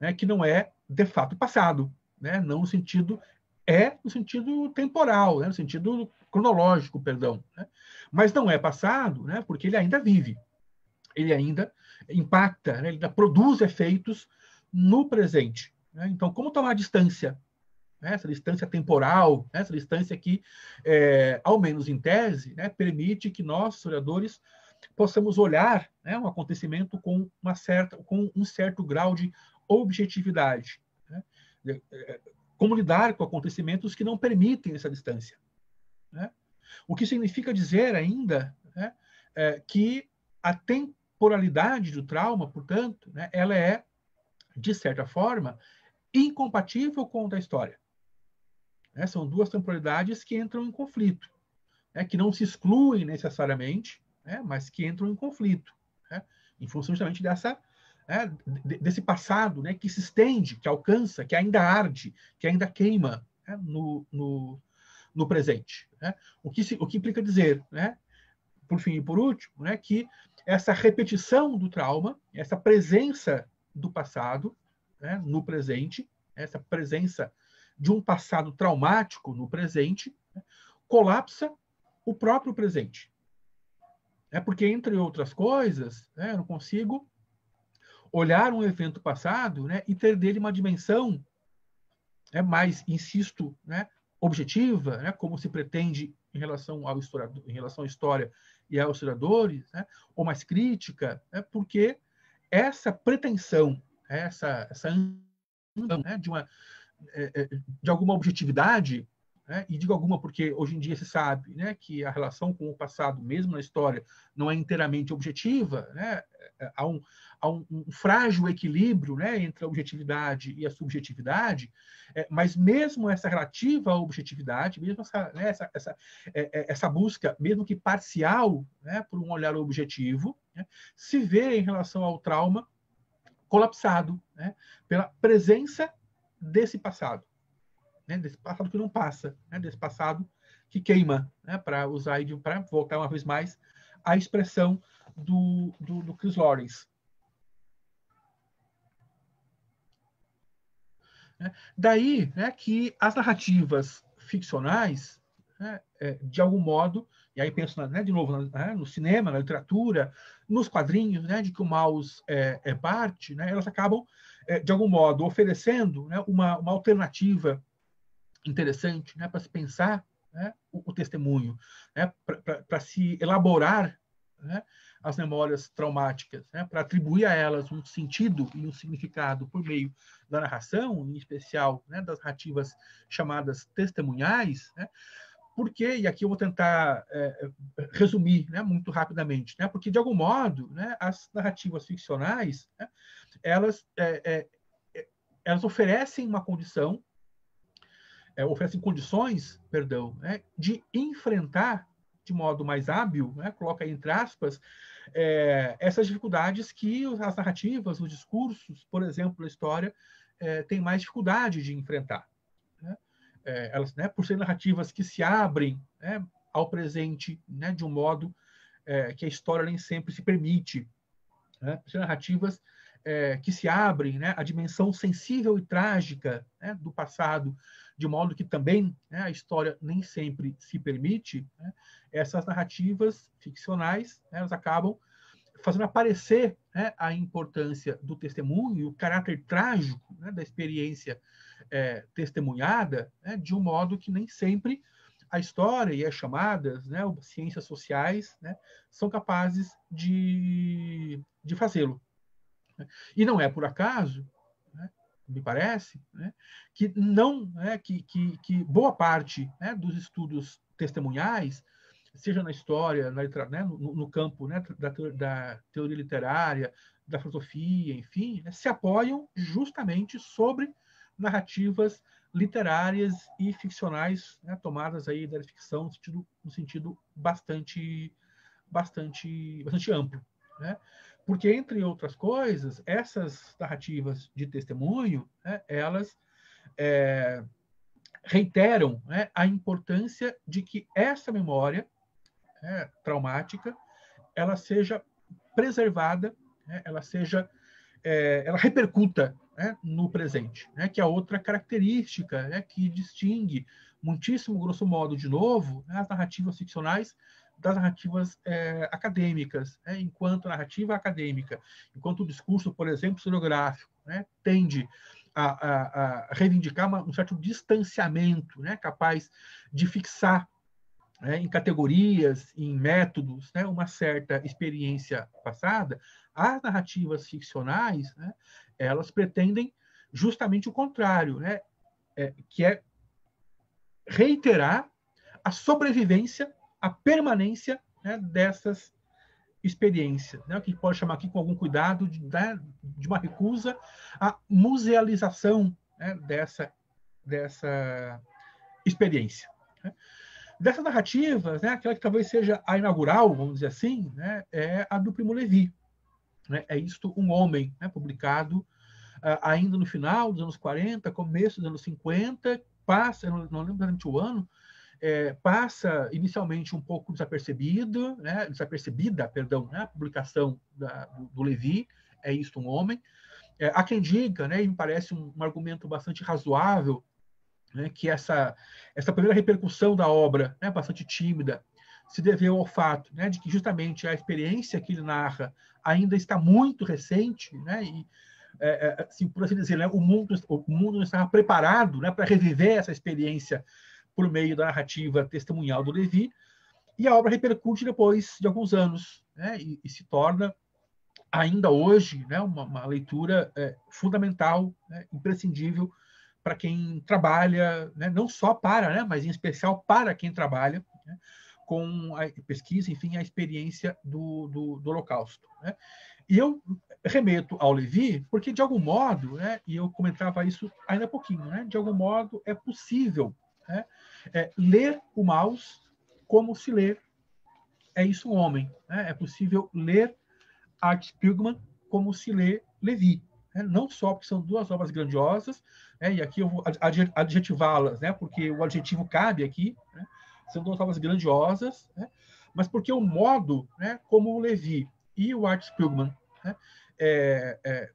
né, que não é de fato passado. Né, não no sentido no sentido temporal, né, no sentido cronológico, perdão. Né, mas não é passado, né, porque ele ainda vive. Ele ainda impacta, né, ele ainda produz efeitos no presente. Né? Então, como tomar distância? Né? Essa distância temporal, né? Essa distância que, ao menos em tese, né, permite que nós, historiadores, possamos olhar, né, um acontecimento com um certo grau de objetividade. Né? Como lidar com acontecimentos que não permitem essa distância. Né? O que significa dizer ainda, né, que a temporalidade do trauma, portanto, né, ela é, de certa forma, incompatível com a da história. Né? São duas temporalidades que entram em conflito, né, que não se excluem necessariamente, né, mas que entram em conflito, né, em função justamente desse passado, né, que se estende, que alcança, que ainda arde, que ainda queima, né, no presente. Né? O que implica dizer, né, por fim e por último, né, que essa repetição do trauma, essa presença do passado, né, no presente, essa presença de um passado traumático no presente, né, colapsa o próprio presente. É porque, entre outras coisas, né, eu não consigo olhar um evento passado, né, e ter dele uma dimensão, né, mais, insisto, né, objetiva, né, como se pretende em relação ao historiador, em relação à história e aos historiadores, né, ou mais crítica, né, porque essa pretensão, essa né, de alguma objetividade, né, e digo alguma porque hoje em dia se sabe, né, que a relação com o passado, mesmo na história, não é inteiramente objetiva, né, há um frágil equilíbrio, né, entre a objetividade e a subjetividade, mas mesmo essa relativa à objetividade, mesmo essa busca, mesmo que parcial, né, por um olhar objetivo, né, se vê em relação ao trauma colapsado, né, pela presença desse passado. Né, desse passado que não passa, né, desse passado que queima, né, para voltar uma vez mais à expressão do Chris Lawrence. né? Daí, né, que as narrativas ficcionais, né, de algum modo, e aí penso, né, de novo, no cinema, na literatura, nos quadrinhos, né, de que o Maus é parte, né, elas acabam, de algum modo, oferecendo, né, uma alternativa interessante, né, para se pensar, né, o testemunho, né, para se elaborar, né, as memórias traumáticas, né, para atribuir a elas um sentido e um significado por meio da narração, em especial, né, das narrativas chamadas testemunhais, né, porque, e aqui eu vou tentar resumir, né, muito rapidamente, né, porque, de algum modo, né, as narrativas ficcionais, né, elas oferecem uma condição, oferecem condições, perdão, né, de enfrentar de modo mais hábil, né, coloca entre aspas, essas dificuldades que as narrativas, os discursos, por exemplo, a história, têm mais dificuldade de enfrentar. Né? Elas, né, por serem narrativas que se abrem, né, ao presente, né, de um modo que a história nem sempre se permite. Né? Por serem narrativas que se abrem, né, à dimensão sensível e trágica, né, do passado, de modo que também, né, a história nem sempre se permite, né? Essas narrativas ficcionais, né, elas acabam fazendo aparecer, né, a importância do testemunho e o caráter trágico, né, da experiência testemunhada, né, de um modo que nem sempre a história e as chamadas, né, ciências sociais, né, são capazes de fazê-lo. E não é por acaso, né, me parece, né, que não, né, que boa parte, né, dos estudos testemunhais, seja na história, né, no campo, né, da teoria literária, da filosofia, enfim, né, se apoiam justamente sobre narrativas literárias e ficcionais, né, tomadas aí da ficção no sentido bastante amplo, né? Porque, entre outras coisas, essas narrativas de testemunho, né, elas reiteram, né, a importância de que essa memória, né, traumática, ela seja preservada, né, ela repercuta, né, no presente, né, que é outra característica, né, que distingue muitíssimo, grosso modo, de novo, né, as narrativas ficcionais das narrativas acadêmicas, né, enquanto narrativa acadêmica, enquanto o discurso, por exemplo, historiográfico, né, tende a reivindicar um certo distanciamento, né, capaz de fixar, né, em categorias, em métodos, né, uma certa experiência passada. As narrativas ficcionais, né, elas pretendem justamente o contrário, né, que é reiterar a sobrevivência, a permanência, né, dessas experiências, né, o que a gente pode chamar aqui com algum cuidado de uma recusa à musealização, né, dessa experiência. Né? Dessas narrativas, né, aquela que talvez seja a inaugural, vamos dizer assim, né, é a do Primo Levi. Né? É Isto um Homem, né, publicado ainda no final dos anos 40, começo dos anos 50, passa, eu não lembro exatamente o ano, passa inicialmente um pouco desapercebida, perdão, né, a publicação do Levi, É Isto um Homem. Há quem diga, né, e me parece um argumento bastante razoável, né, que essa primeira repercussão da obra, né, bastante tímida, se deveu ao fato, né, de que justamente a experiência que ele narra ainda está muito recente, né, e assim, por assim dizer, né, o mundo não estava preparado, né, para reviver essa experiência por meio da narrativa testemunhal do Levi, e a obra repercute depois de alguns anos, né, e se torna ainda hoje, né, uma leitura fundamental, né, imprescindível para quem trabalha, né, não só para, né, mas em especial para quem trabalha, né, com a pesquisa, enfim, a experiência do Holocausto. Né? E eu remeto ao Levi porque, de algum modo, né, e eu comentava isso ainda há pouquinho, né, de algum modo é possível, né, ler o Maus como se lê É Isso um Homem. Né? É possível ler Art Spiegelman como se lê Levi. Né? Não só porque são duas obras grandiosas, né? E aqui eu vou adjetivá-las, né? Porque o adjetivo cabe aqui, né? São duas obras grandiosas, né? Mas porque o modo, né, como o Levi e o Art Spiegelman, né,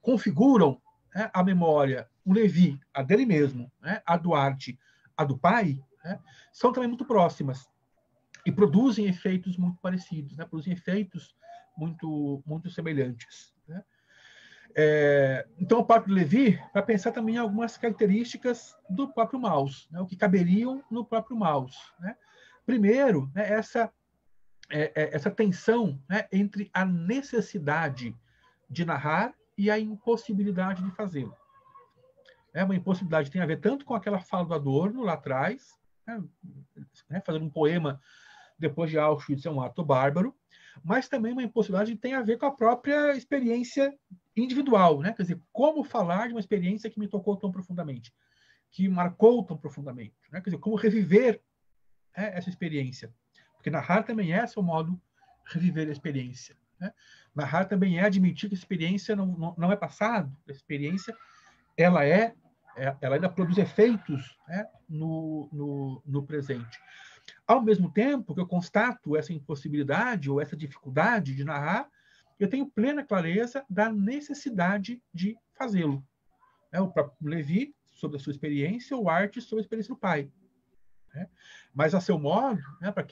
configuram, né, a memória o Levi, a dele mesmo, né, a do Arte, a do pai, né, são também muito próximas e produzem efeitos muito parecidos, né, produzem efeitos muito semelhantes. Né? Então, o próprio Levi vai pensar também em algumas características do próprio Maus, né, o que caberiam no próprio Maus. Né? Primeiro, né, essa tensão, né, entre a necessidade de narrar e a impossibilidade de fazê-lo. É uma impossibilidade que tem a ver tanto com aquela fala do Adorno lá atrás, né, fazendo um poema depois de Auschwitz é um ato bárbaro, mas também uma impossibilidade que tem a ver com a própria experiência individual, né? Quer dizer, como falar de uma experiência que me tocou tão profundamente, que marcou tão profundamente, né? Quer dizer, como reviver essa experiência. Porque narrar também é seu modo de reviver a experiência. Né? Narrar também é admitir que a experiência não é passado, a experiência ela ainda produz efeitos, né, no presente. Ao mesmo tempo que eu constato essa impossibilidade ou essa dificuldade de narrar, eu tenho plena clareza da necessidade de fazê-lo. O próprio Levi, sobre a sua experiência, o Arte, sobre a experiência do pai. Mas, a seu modo, né, para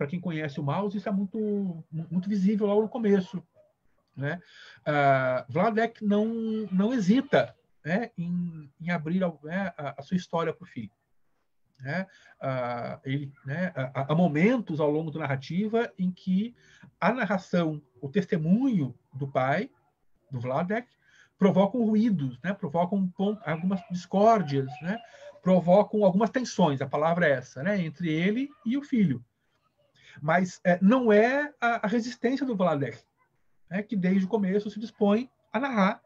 quem conhece o Maus, isso é muito visível logo no começo. Né? Vladek não hesita, né, em abrir a sua história para o filho. Né? Há momentos ao longo da narrativa em que a narração, o testemunho do pai, do Vladek, provocam ruídos, né? Provocam algumas discórdias, né? Provocam algumas tensões, a palavra é essa, né? Entre ele e o filho. Mas não é a resistência do Vladek, né? Que desde o começo se dispõe a narrar,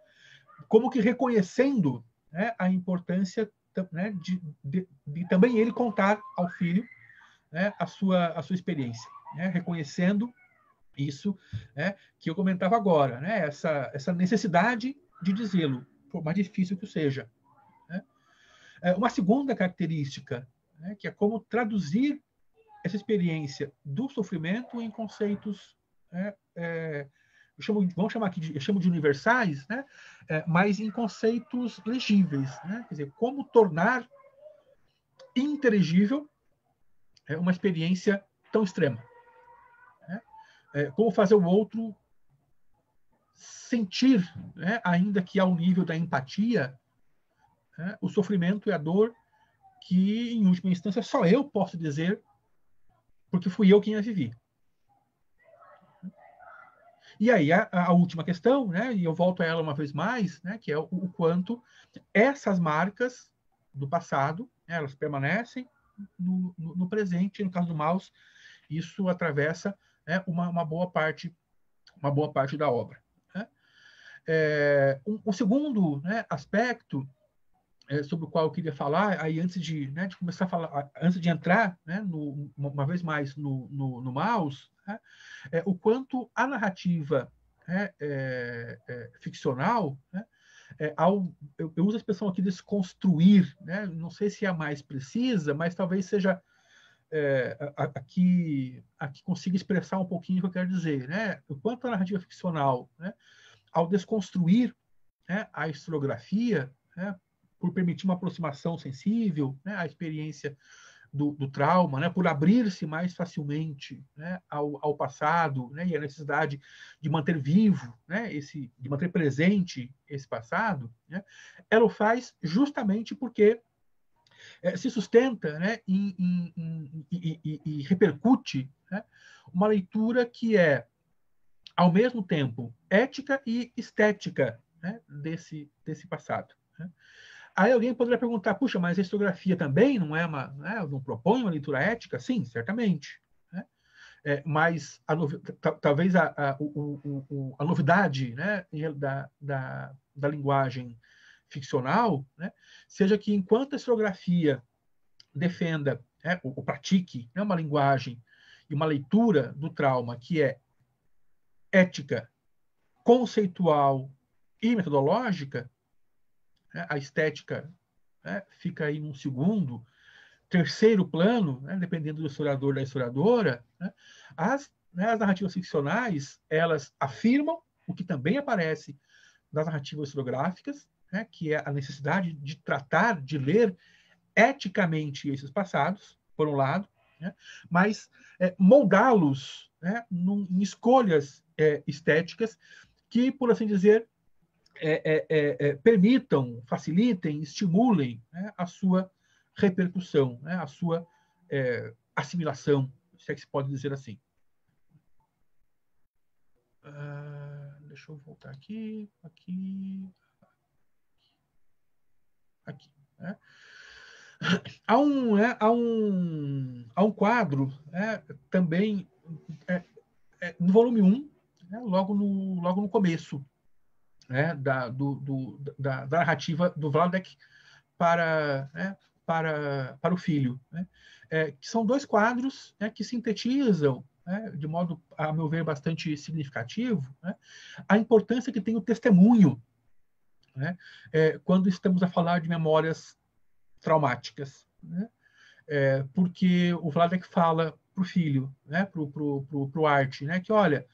como que reconhecendo, né, a importância, né, de também ele contar ao filho, né, a sua experiência, né, reconhecendo isso, né, que eu comentava agora, né, essa necessidade de dizê-lo, por mais difícil que seja. Né. Uma segunda característica, né, que é como traduzir essa experiência do sofrimento em conceitos, né, vamos chamar aqui eu chamo de universais, né? Mas em conceitos legíveis, né? Quer dizer, como tornar inteligível uma experiência tão extrema, né? Como fazer o outro sentir, né, ainda que ao nível da empatia, né, o sofrimento e a dor que, em última instância, só eu posso dizer, porque fui eu quem a vivi. E aí, a última questão, né, e eu volto a ela uma vez mais, né, que é o quanto essas marcas do passado, né, elas permanecem no presente. No caso do Maus, isso atravessa, né, uma boa parte da obra. Né? Um segundo, né, aspecto sobre o qual eu queria falar, aí antes de começar a falar, antes de entrar, né, uma vez mais no Maus, né, o quanto a narrativa ficcional, né, eu uso a expressão aqui desconstruir, né, não sei se é a mais precisa, mas talvez seja aqui consiga expressar um pouquinho o que eu quero dizer, né, o quanto a narrativa ficcional, né, ao desconstruir, né, a historiografia, né, por permitir uma aproximação sensível, né, à experiência do trauma, né, por abrir-se mais facilmente, né, ao passado, né, e a necessidade de manter vivo, né, de manter presente esse passado, né, ela o faz justamente porque se sustenta, né, e repercute, né, uma leitura que é, ao mesmo tempo, ética e estética, né, desse passado. Né? Aí alguém poderia perguntar, puxa, mas a historiografia também não propõe uma leitura ética? Sim, certamente. Né? Mas talvez a novidade, né, da linguagem ficcional, né, seja que enquanto a historiografia defenda, né, ou pratique, né, uma linguagem e uma leitura do trauma que é ética, conceitual e metodológica, né, a estética, né, fica aí num segundo, terceiro plano, né, dependendo do historiador, da historiadora, né, as narrativas ficcionais, elas afirmam o que também aparece nas narrativas historiográficas, né, que é a necessidade de tratar, de ler eticamente esses passados, por um lado, né, mas moldá-los, né, em escolhas estéticas que, por assim dizer, permitam, facilitem, estimulem, né, a sua repercussão, né, a sua assimilação, se é que se pode dizer assim. Deixa eu voltar aqui. Né? Há um quadro, né, também no volume 1, né, logo no começo, né, da narrativa do Vladek para o filho, né, que são 2 quadros, né, que sintetizam, né, de modo, a meu ver, bastante significativo, né, a importância que tem o testemunho, né, quando estamos a falar de memórias traumáticas, né, porque o Vladek fala para o filho, né, pro Art, né, que olha,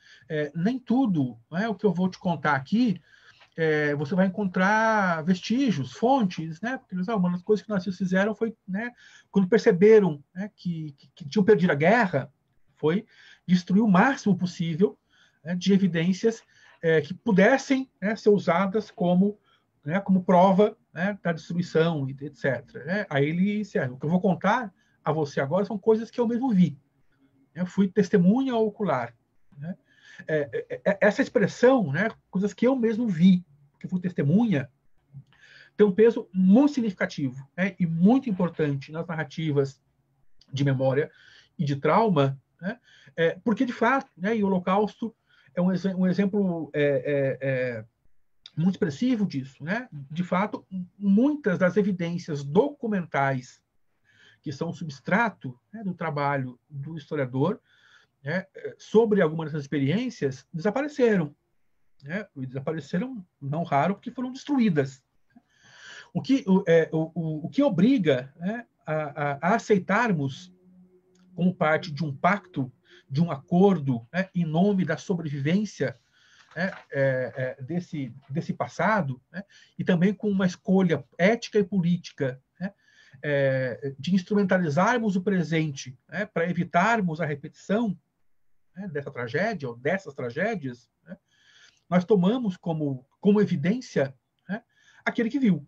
nem tudo, né, o que eu vou te contar aqui você vai encontrar vestígios, fontes, né? Porque uma das coisas que os nazistas fizeram foi, né, quando perceberam, né, que tinham perdido a guerra, foi destruir o máximo possível, né, de evidências que pudessem, né, ser usadas como prova, né, da destruição, etc. Né? Aí ele encerra. O que eu vou contar a você agora são coisas que eu mesmo vi. Eu fui testemunha ocular. Né? Essa expressão, né, coisas que eu mesmo vi, que fui testemunha, tem um peso muito significativo, né, e muito importante nas narrativas de memória e de trauma, né, porque, de fato, né, e o Holocausto é um exemplo muito expressivo disso. Né? De fato, muitas das evidências documentais que são substrato, né, do trabalho do historiador, né, sobre algumas dessas experiências, desapareceram. Né? Desapareceram, não raro, porque foram destruídas. O que obriga, né, a aceitarmos, como parte de um pacto, de um acordo, né, em nome da sobrevivência, né, desse passado, né, e também com uma escolha ética e política, né, de instrumentalizarmos o presente, né, para evitarmos a repetição, né, dessa tragédia ou dessas tragédias, né, nós tomamos como evidência, né, aquele que viu,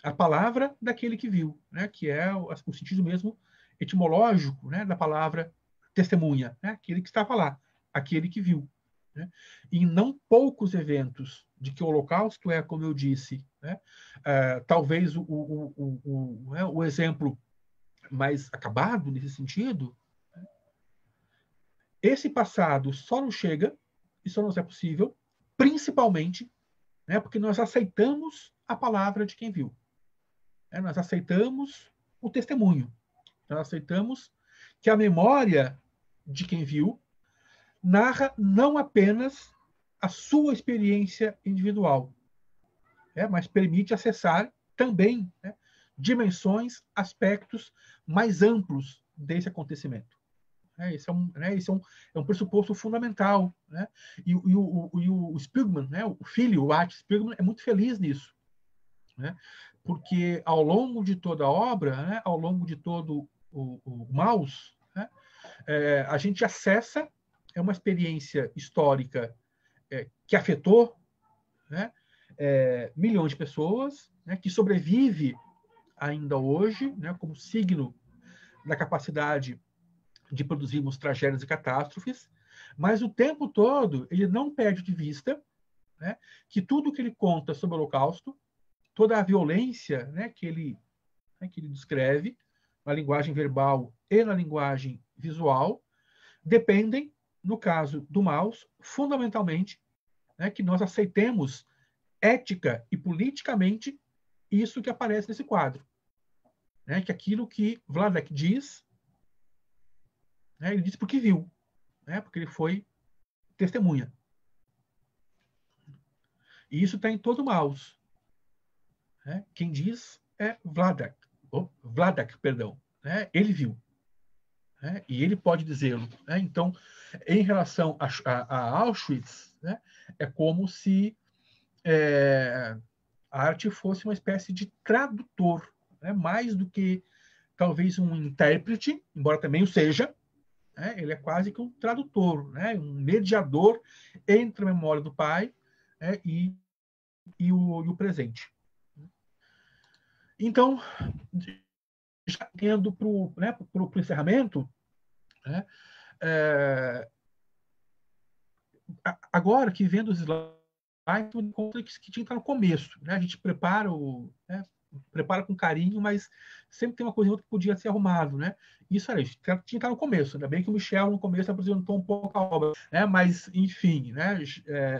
a palavra daquele que viu, né, que é o sentido mesmo etimológico, né, da palavra testemunha, né, aquele que estava lá, aquele que viu. Né? E não poucos eventos de que o Holocausto é, como eu disse, né, talvez o exemplo mais acabado nesse sentido, né? Esse passado só nos chega, e só nos é possível, principalmente, né, porque nós aceitamos a palavra de quem viu. Nós aceitamos o testemunho. Nós aceitamos que a memória de quem viu narra não apenas a sua experiência individual, mas permite acessar também, né, dimensões, aspectos mais amplos desse acontecimento. Esse é um pressuposto fundamental. Né? E o Spiegelman, né, o filho, o Art Spiegelman, é muito feliz nisso. Né? Porque ao longo de toda a obra, né, ao longo de todo o Maus, né, a gente acessa uma experiência histórica que afetou, né, milhões de pessoas, né, que sobrevive ainda hoje, né, como signo da capacidade de produzirmos tragédias e catástrofes, mas o tempo todo ele não perde de vista, né, que tudo que ele conta sobre o Holocausto, toda a violência, né, que ele descreve na linguagem verbal e na linguagem visual, dependem, no caso do Maus, fundamentalmente, né, que nós aceitemos ética e politicamente isso que aparece nesse quadro. Né, que aquilo que Vladek diz, né, ele diz porque viu, né, porque ele foi testemunha. E isso está em todo o Maus. Né? Quem diz é Vladek. Perdão. Né? Ele viu. Né? E ele pode dizê-lo. Né? Então, em relação a Auschwitz, né, é como se a arte fosse uma espécie de tradutor, né? Mais do que talvez um intérprete, embora também o seja, né? Ele é quase que um tradutor, né? Um mediador entre a memória do pai, né? e o presente. Então, já indo para o, né, pro encerramento, né? Agora que vendo os slides, eu encontro que tinha que estar no começo, né? A gente prepara prepara com carinho, mas sempre tem uma coisa ou outra que podia ser arrumado, né? Isso era isso, tinha que estar no começo. Ainda bem que o Michel no começo apresentou um pouco a obra, né? Mas enfim, né?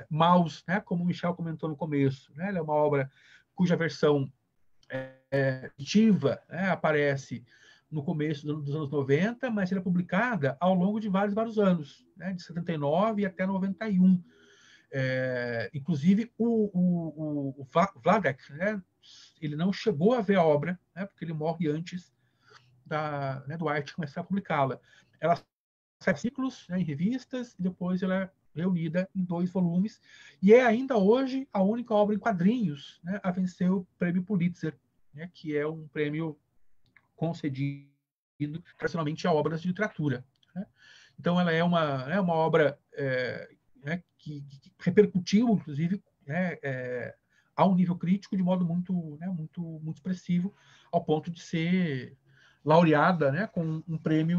Maus, né? Como o Michel comentou no começo, né? Ela é uma obra cuja versão ativa, né? Aparece no começo dos anos 90, mas ela é publicada ao longo de vários anos, né? De 79 até 91. Inclusive, o Vladek, né? Ele não chegou a ver a obra, né? Porque ele morre antes do Arte começar a publicá-la. Ela sai ciclos, né, em revistas, e depois ela é reunida em 2 volumes, e é ainda hoje a única obra em quadrinhos, né, a vencer o prêmio Pulitzer, né, que é um prêmio concedido tradicionalmente a obras de literatura. Né? Então, ela é uma obra né, que repercutiu, inclusive, né, a um nível crítico de modo muito expressivo, ao ponto de ser laureada, né, com um prêmio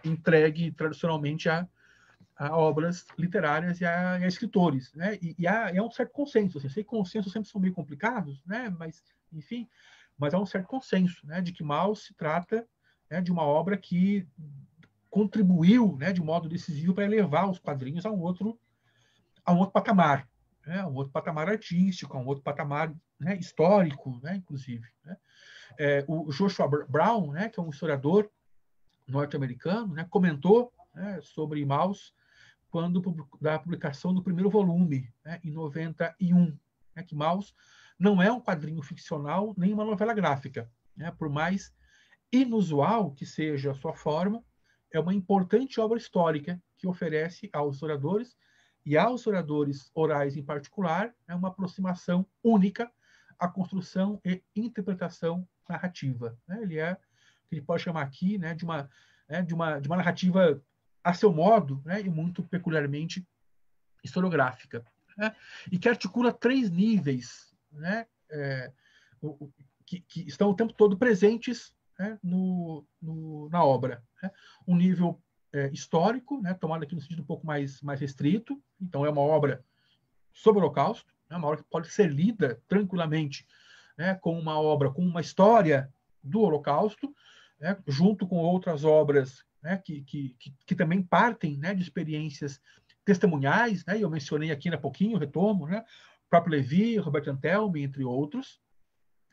entregue tradicionalmente a obras literárias e a escritores, né? E há um certo consenso. Assim, eu sei que consensos sempre são meio complicados, né? Mas, enfim, mas há um certo consenso, né? De que Maus se trata, né, de uma obra que contribuiu, né, de modo decisivo para elevar os quadrinhos a um outro patamar, né? A um outro patamar artístico, a um outro patamar, né, histórico, né? Inclusive, né? O Joshua Brown, né, que é um historiador norte-americano, né, comentou, né, sobre Maus quando da publicação do primeiro volume, né, em 91, né, que Maus não é um quadrinho ficcional nem uma novela gráfica, né, por mais inusual que seja a sua forma, é uma importante obra histórica que oferece aos historiadores e aos historiadores orais em particular, né, uma aproximação única à construção e interpretação narrativa. Né? Ele é que ele pode chamar aqui, né, de uma narrativa a seu modo, né, e muito peculiarmente historiográfica, né, e que articula 3 níveis, né, que estão o tempo todo presentes, né, na obra. Né? Um nível histórico, né, tomado aqui no sentido um pouco mais restrito, então é uma obra sobre o Holocausto, né, uma obra que pode ser lida tranquilamente, né, com uma história do Holocausto, né, junto com outras obras, né, que também partem, né, de experiências testemunhais, né, e eu mencionei aqui há pouquinho, retomo, né, o próprio Levi, Robert Antelme, entre outros.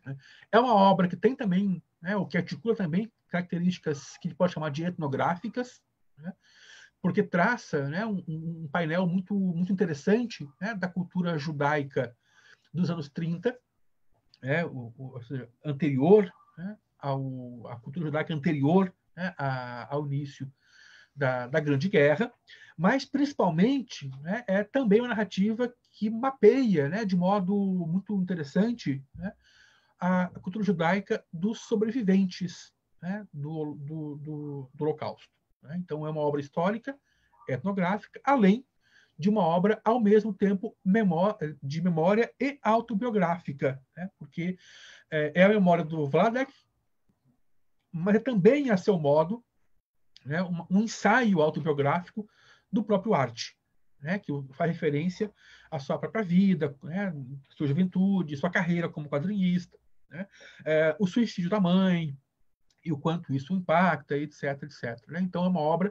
Né. É uma obra que tem também, né, o que articula também características que a gente pode chamar de etnográficas, né, porque traça, né, um painel muito interessante, né, da cultura judaica dos anos 30, né, ou seja, anterior, né, à cultura judaica anterior, né, ao início da Grande Guerra, mas principalmente, né, é também uma narrativa que mapeia, né, de modo muito interessante, né, a cultura judaica dos sobreviventes, né, do Holocausto. Né? Então, é uma obra histórica, etnográfica, além de uma obra, ao mesmo tempo, de memória e autobiográfica, né? Porque é a memória do Vladek, mas é também, a seu modo, né, um ensaio autobiográfico do próprio Arte, né, que faz referência à sua própria vida, né, sua juventude, sua carreira como quadrinista, né, o suicídio da mãe e o quanto isso impacta, etc, etc. Né? Então, é uma obra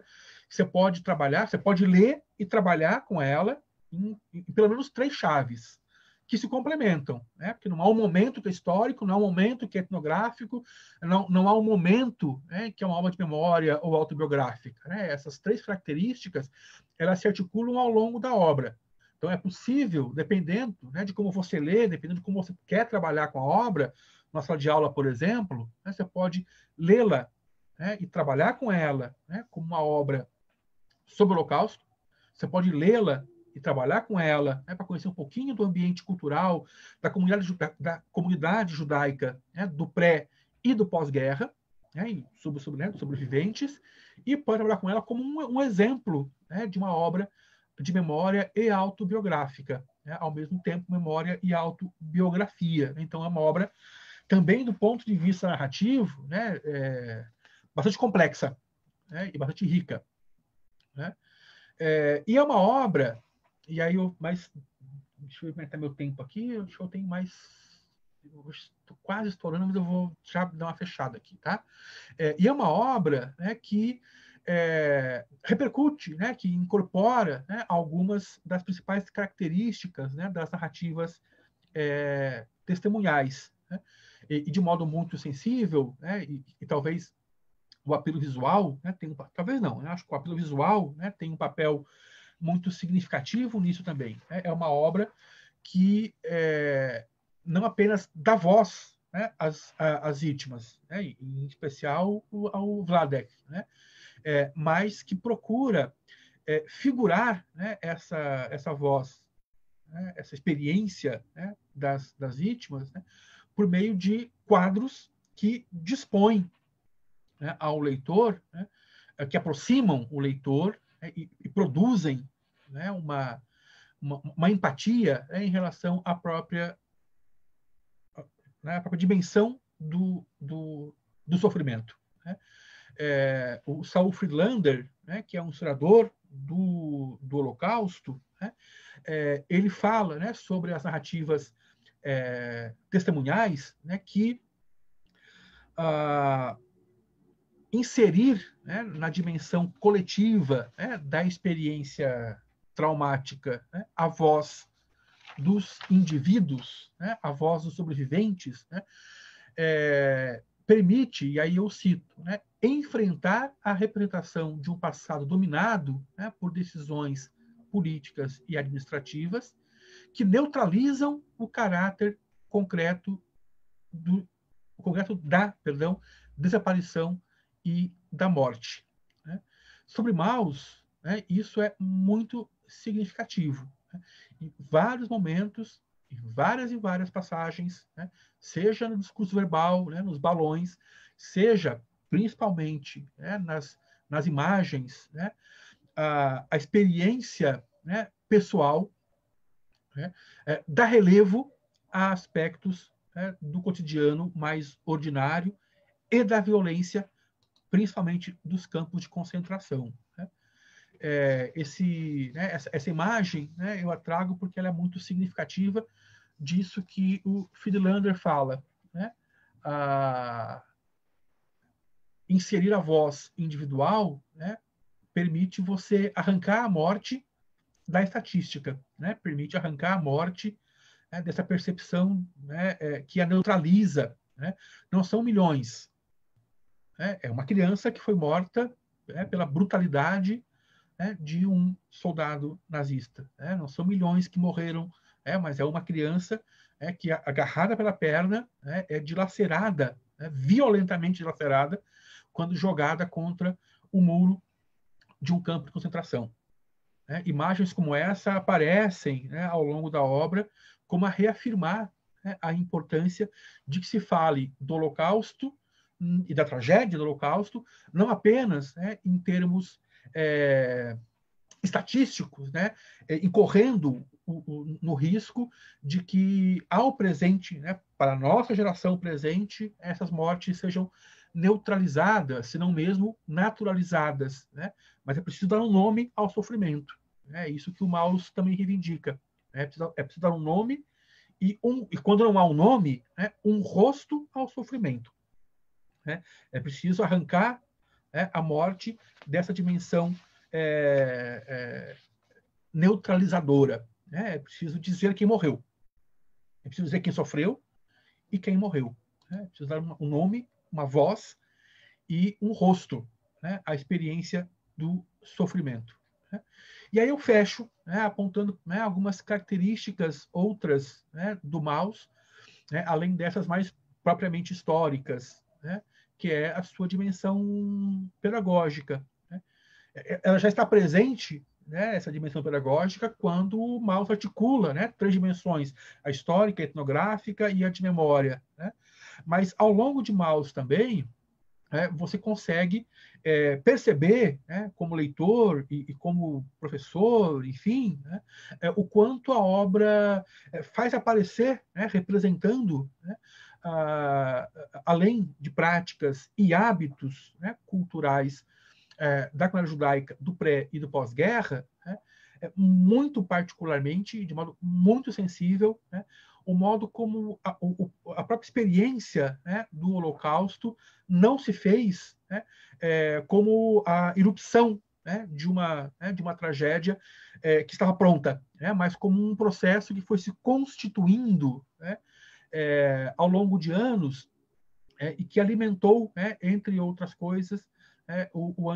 que você pode trabalhar, você pode ler e trabalhar com ela em pelo menos 3 chaves que se complementam, né? Porque não há um momento que é histórico, não há um momento que é etnográfico, não há um momento, né, que é uma obra de memória ou autobiográfica. Né? Essas 3 características, elas se articulam ao longo da obra. Então, é possível, dependendo, né, de como você lê, dependendo de como você quer trabalhar com a obra, na sala de aula, por exemplo, né, você pode lê-la, né, e trabalhar com ela, né, como uma obra sobre o Holocausto. Você pode lê-la e trabalhar com ela, para conhecer um pouquinho do ambiente cultural, da comunidade judaica, do pré e do pós-guerra, sobre sobreviventes, e pode trabalhar com ela como um exemplo de uma obra de memória e autobiográfica, ao mesmo tempo memória e autobiografia. Então, é uma obra também do ponto de vista narrativo, bastante complexa, e bastante rica. E é uma obra, e aí deixa eu aumentar meu tempo aqui, acho que eu tenho mais, estou quase estourando, mas eu vou já dar uma fechada aqui, tá? E é uma obra que repercute, que incorpora algumas das principais características das narrativas testemunhais, e de modo muito sensível, e talvez o apelo visual talvez não, acho que o apelo visual tem um papel muito significativo nisso também. É uma obra que não apenas dá voz às vítimas, em especial ao Vladek, mas que procura figurar essa voz, essa experiência das vítimas, por meio de quadros que dispõem ao leitor, que aproximam o leitor e produzem uma empatia em relação à própria dimensão do sofrimento. O Saul Friedlander, que é um historiador do Holocausto, ele fala sobre as narrativas testemunhais, que inserir na dimensão coletiva da experiência traumática a voz dos indivíduos, a voz dos sobreviventes, permite, e aí eu cito, enfrentar a representação de um passado dominado por decisões políticas e administrativas que neutralizam o caráter concreto da desaparição e da morte. Sobre Maus, isso é muito significativo. Em vários momentos, em várias passagens, seja no discurso verbal, nos balões, seja principalmente nas imagens, a experiência pessoal dá relevo a aspectos do cotidiano mais ordinário e da violência, principalmente dos campos de concentração. Essa imagem eu a trago porque ela é muito significativa disso que o Friedlander fala. Inserir a voz individual permite você arrancar a morte da estatística, permite arrancar a morte dessa percepção que a neutraliza. Não são milhões. É uma criança que foi morta pela brutalidade de um soldado nazista. Não são milhões que morreram, mas é uma criança que, agarrada pela perna, é dilacerada, violentamente dilacerada, quando jogada contra o muro de um campo de concentração. Imagens como essa aparecem ao longo da obra como a reafirmar a importância de que se fale do Holocausto e da tragédia do Holocausto, não apenas em termos estatísticos, incorrendo no risco de que, ao presente, para a nossa geração presente, essas mortes sejam neutralizadas, se não mesmo naturalizadas. Mas é preciso dar um nome ao sofrimento. É isso que o Maus também reivindica. É preciso dar um nome e quando não há um nome, um rosto ao sofrimento. É preciso arrancar a morte dessa dimensão neutralizadora. É preciso dizer quem morreu. É preciso dizer quem sofreu e quem morreu. É preciso dar um nome, uma voz e um rosto à experiência do sofrimento. E aí eu fecho apontando algumas características outras do Maus, além dessas mais propriamente históricas, que é a sua dimensão pedagógica. Ela já está presente né, essa dimensão pedagógica quando o Mauss articula, né, 3 dimensões, a histórica, a etnográfica e a de memória. Né? Mas, ao longo de Mauss também, você consegue perceber, né, como leitor e como professor, enfim, né, o quanto a obra faz aparecer, né, representando, né, além de práticas e hábitos, né, culturais da comunidade judaica do pré e do pós-guerra, né, muito particularmente, de modo muito sensível, né, o modo como a própria experiência, né, do Holocausto não se fez, né, como a erupção, né, de uma tragédia que estava pronta, né, mas como um processo que foi se constituindo, né, ao longo de anos e que alimentou, né, entre outras coisas, o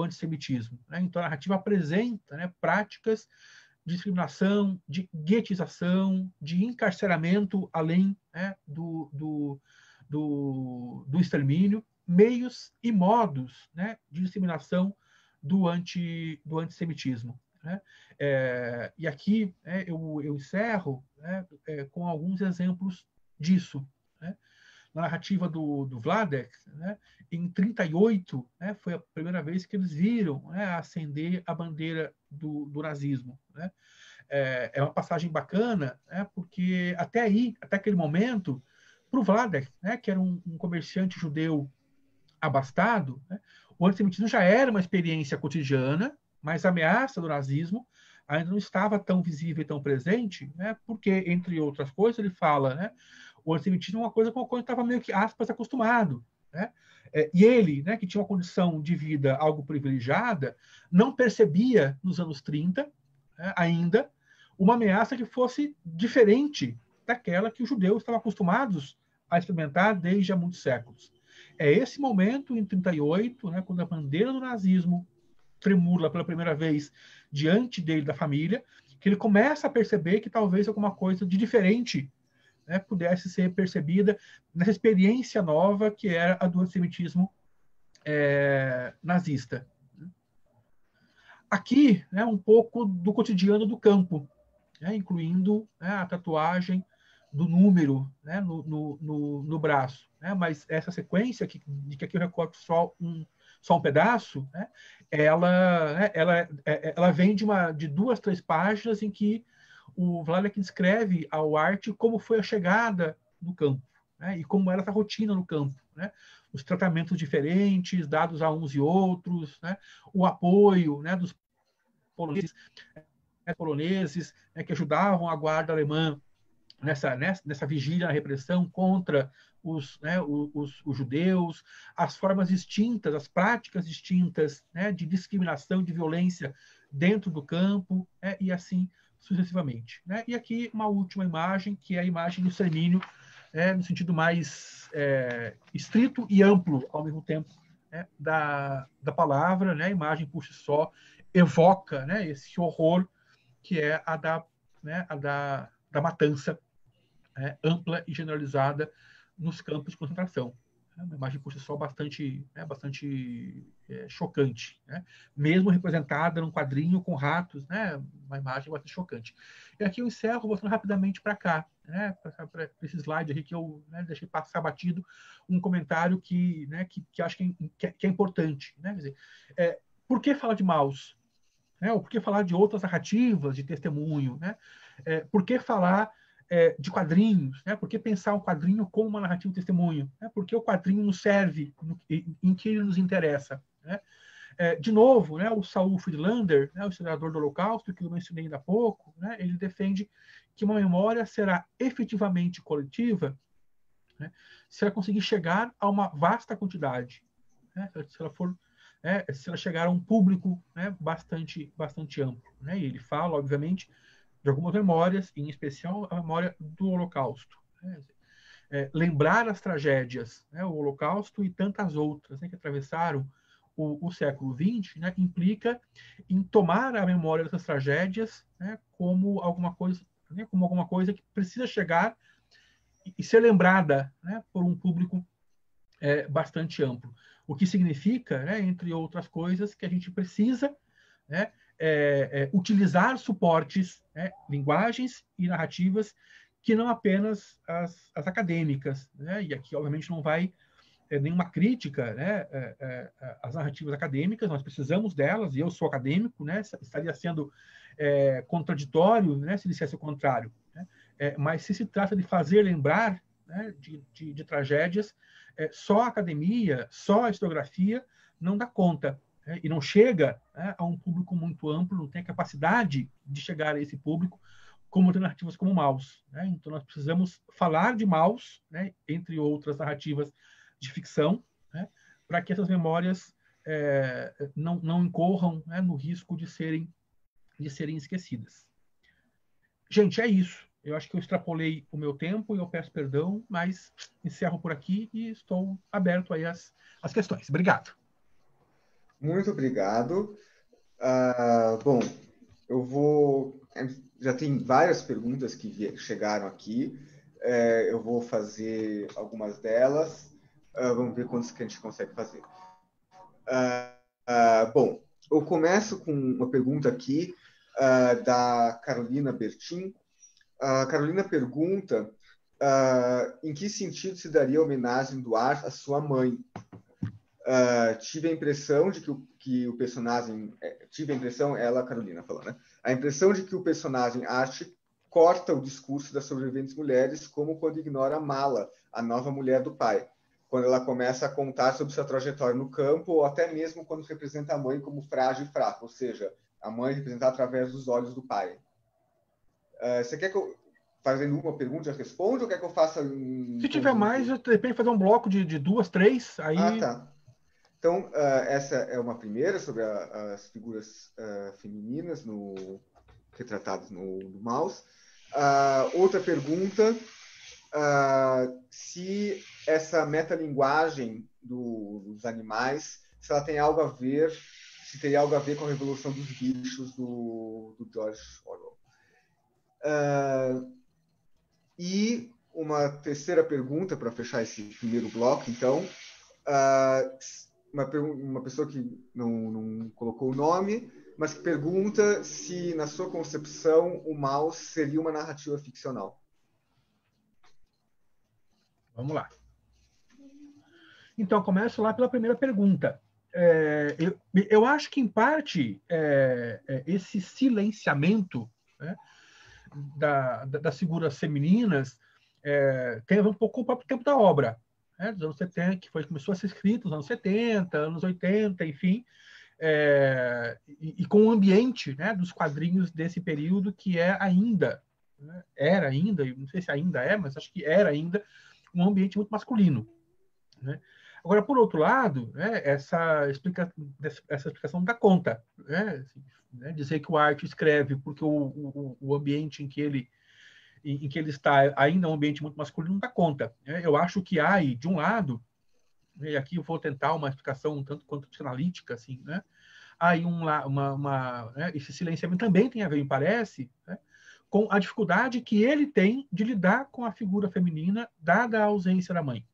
antissemitismo. Né? Então, a narrativa apresenta, né, práticas de discriminação, de guetização, de encarceramento, além, né, do extermínio, meios e modos, né, de disseminação do antissemitismo. Né? E aqui eu encerro, né, com alguns exemplos disso. Né? Na narrativa do Vladek, né, em 1938, né, foi a primeira vez que eles viram, né, acender a bandeira do nazismo. Né? É uma passagem bacana, né, porque até aquele momento, para o Vladek, né, que era um comerciante judeu abastado, né, o antissemitismo já era uma experiência cotidiana, mas a ameaça do nazismo ainda não estava tão visível e tão presente, né, porque, entre outras coisas, ele fala, né, o antissemitismo é uma coisa com a qual ele estava meio que, aspas, acostumado. Né? E ele, né, que tinha uma condição de vida algo privilegiada, não percebia, nos anos 30, né, ainda, uma ameaça que fosse diferente daquela que os judeus estavam acostumados a experimentar desde há muitos séculos. É esse momento, em 1938, né, quando a bandeira do nazismo tremula pela primeira vez diante dele, da família, que ele começa a perceber que talvez alguma coisa de diferente, né, pudesse ser percebida nessa experiência nova que era a do antissemitismo nazista. Aqui, né, um pouco do cotidiano do campo, né, incluindo, né, a tatuagem do número, né, no braço. Né, mas essa sequência, de que aqui eu recorto só um pedaço, né, ela vem de 2, 3 páginas em que o Vladek descreve ao arte como foi a chegada do campo, né, e como era essa rotina no campo. Né, os tratamentos diferentes dados a uns e outros, né, o apoio, né, dos poloneses, né, que ajudavam a guarda alemã nessa vigília à repressão contra os judeus, as formas distintas, as práticas distintas, né, de discriminação, de violência dentro do campo, e assim sucessivamente. Né? E aqui uma última imagem, que é a imagem do extermínio, no sentido mais estrito e amplo, ao mesmo tempo, da palavra. Né? A imagem por si só evoca, né, esse horror que é a da matança ampla e generalizada nos campos de concentração. É uma imagem por si só bastante chocante, né? Mesmo representada num quadrinho com ratos, né? Uma imagem bastante chocante. E aqui eu encerro mostrando rapidamente para cá, né? Para esse slide aqui que eu, né, deixei passar batido, um comentário que acho que é importante. Né? Quer dizer, por que falar de Mauss? Né? Ou por que falar de outras narrativas de testemunho? Né? Por que falar de quadrinhos? Né? Por que pensar o quadrinho como uma narrativa de testemunho? Né? Porque o quadrinho nos serve em que ele nos interessa. Né? De novo, né, o Saul Friedlander, né, o historiador do Holocausto, que eu mencionei ainda há pouco, né, ele defende que uma memória será efetivamente coletiva, né, se ela conseguir chegar a uma vasta quantidade, né, se ela chegar a um público, né, bastante amplo. Né? E ele fala, obviamente, de algumas memórias, em especial a memória do Holocausto. Né? Lembrar as tragédias, né, o Holocausto e tantas outras, né, que atravessaram o século XX, né, implica em tomar a memória dessas tragédias, né, como alguma coisa que precisa chegar e ser lembrada, né, por um público bastante amplo. O que significa, né, entre outras coisas, que a gente precisa, né, utilizar suportes, linguagens e narrativas que não apenas as acadêmicas, né? E aqui, obviamente, não vai nenhuma crítica, né, às narrativas acadêmicas, nós precisamos delas, e eu sou acadêmico, né, estaria sendo contraditório, né, se dissesse o contrário, né? Mas se trata de fazer lembrar, né, de tragédias, só a academia, só a historiografia não dá conta, né, e não chega, né, a um público muito amplo, não tem a capacidade de chegar a esse público como narrativas como Maus, né? Então nós precisamos falar de Maus, né, entre outras narrativas de ficção, né, para que essas memórias não incorram, né, no risco de serem esquecidas. Gente, é isso. Eu acho que eu extrapolei o meu tempo e eu peço perdão, mas encerro por aqui e estou aberto aí às questões. Obrigado. Muito obrigado. Bom, eu vou... Já tem várias perguntas que chegaram aqui. Eu vou fazer algumas delas. Vamos ver quantas que a gente consegue fazer. Bom, eu começo com uma pergunta aqui da Carolina Bertin. A Carolina pergunta em que sentido se daria a homenagem do Art à sua mãe. Tive a impressão de que o personagem... tive a impressão, ela, Carolina, falou, né? A impressão de que o personagem Art corta o discurso das sobreviventes mulheres, como quando ignora Mala, a nova mulher do pai, quando ela começa a contar sobre sua trajetória no campo, ou até mesmo quando representa a mãe como frágil e fraca, ou seja, a mãe representada através dos olhos do pai. Você quer que eu, fazendo uma pergunta, já responda, ou quer que eu faça Se tiver mais, eu de repente fazer um bloco de 2, 3, aí... tá. Então, essa é uma primeira sobre as figuras femininas retratadas no Maus. Outra pergunta, se essa metalinguagem dos animais, se ela tem algo a ver, se teria algo a ver com a Revolução dos Bichos do George Orwell. E uma terceira pergunta, para fechar esse primeiro bloco, então, uma pessoa que não colocou o nome, mas que pergunta se, na sua concepção, o Maus seria uma narrativa ficcional. Vamos lá. Então, começo lá pela primeira pergunta. Eu acho que, em parte, esse silenciamento, né, das figuras femininas tem a ver um pouco com o próprio tempo da obra, né, dos anos 70, que começou a ser escrito nos anos 70, anos 80, enfim, e com o ambiente, né, dos quadrinhos desse período, que era ainda, não sei se ainda é, mas acho que era ainda um ambiente muito masculino, né? Agora, por outro lado, né, essa explicação não dá conta, né? Assim, né, dizer que o Art escreve porque o ambiente em que ele está ainda é um ambiente muito masculino não dá conta, né? Eu acho que há, de um lado, e aqui eu vou tentar uma explicação um tanto quanto psicanalítica, assim, né? Aí né, esse silenciamento também tem a ver, me parece, né, com a dificuldade que ele tem de lidar com a figura feminina dada a ausência da mãe.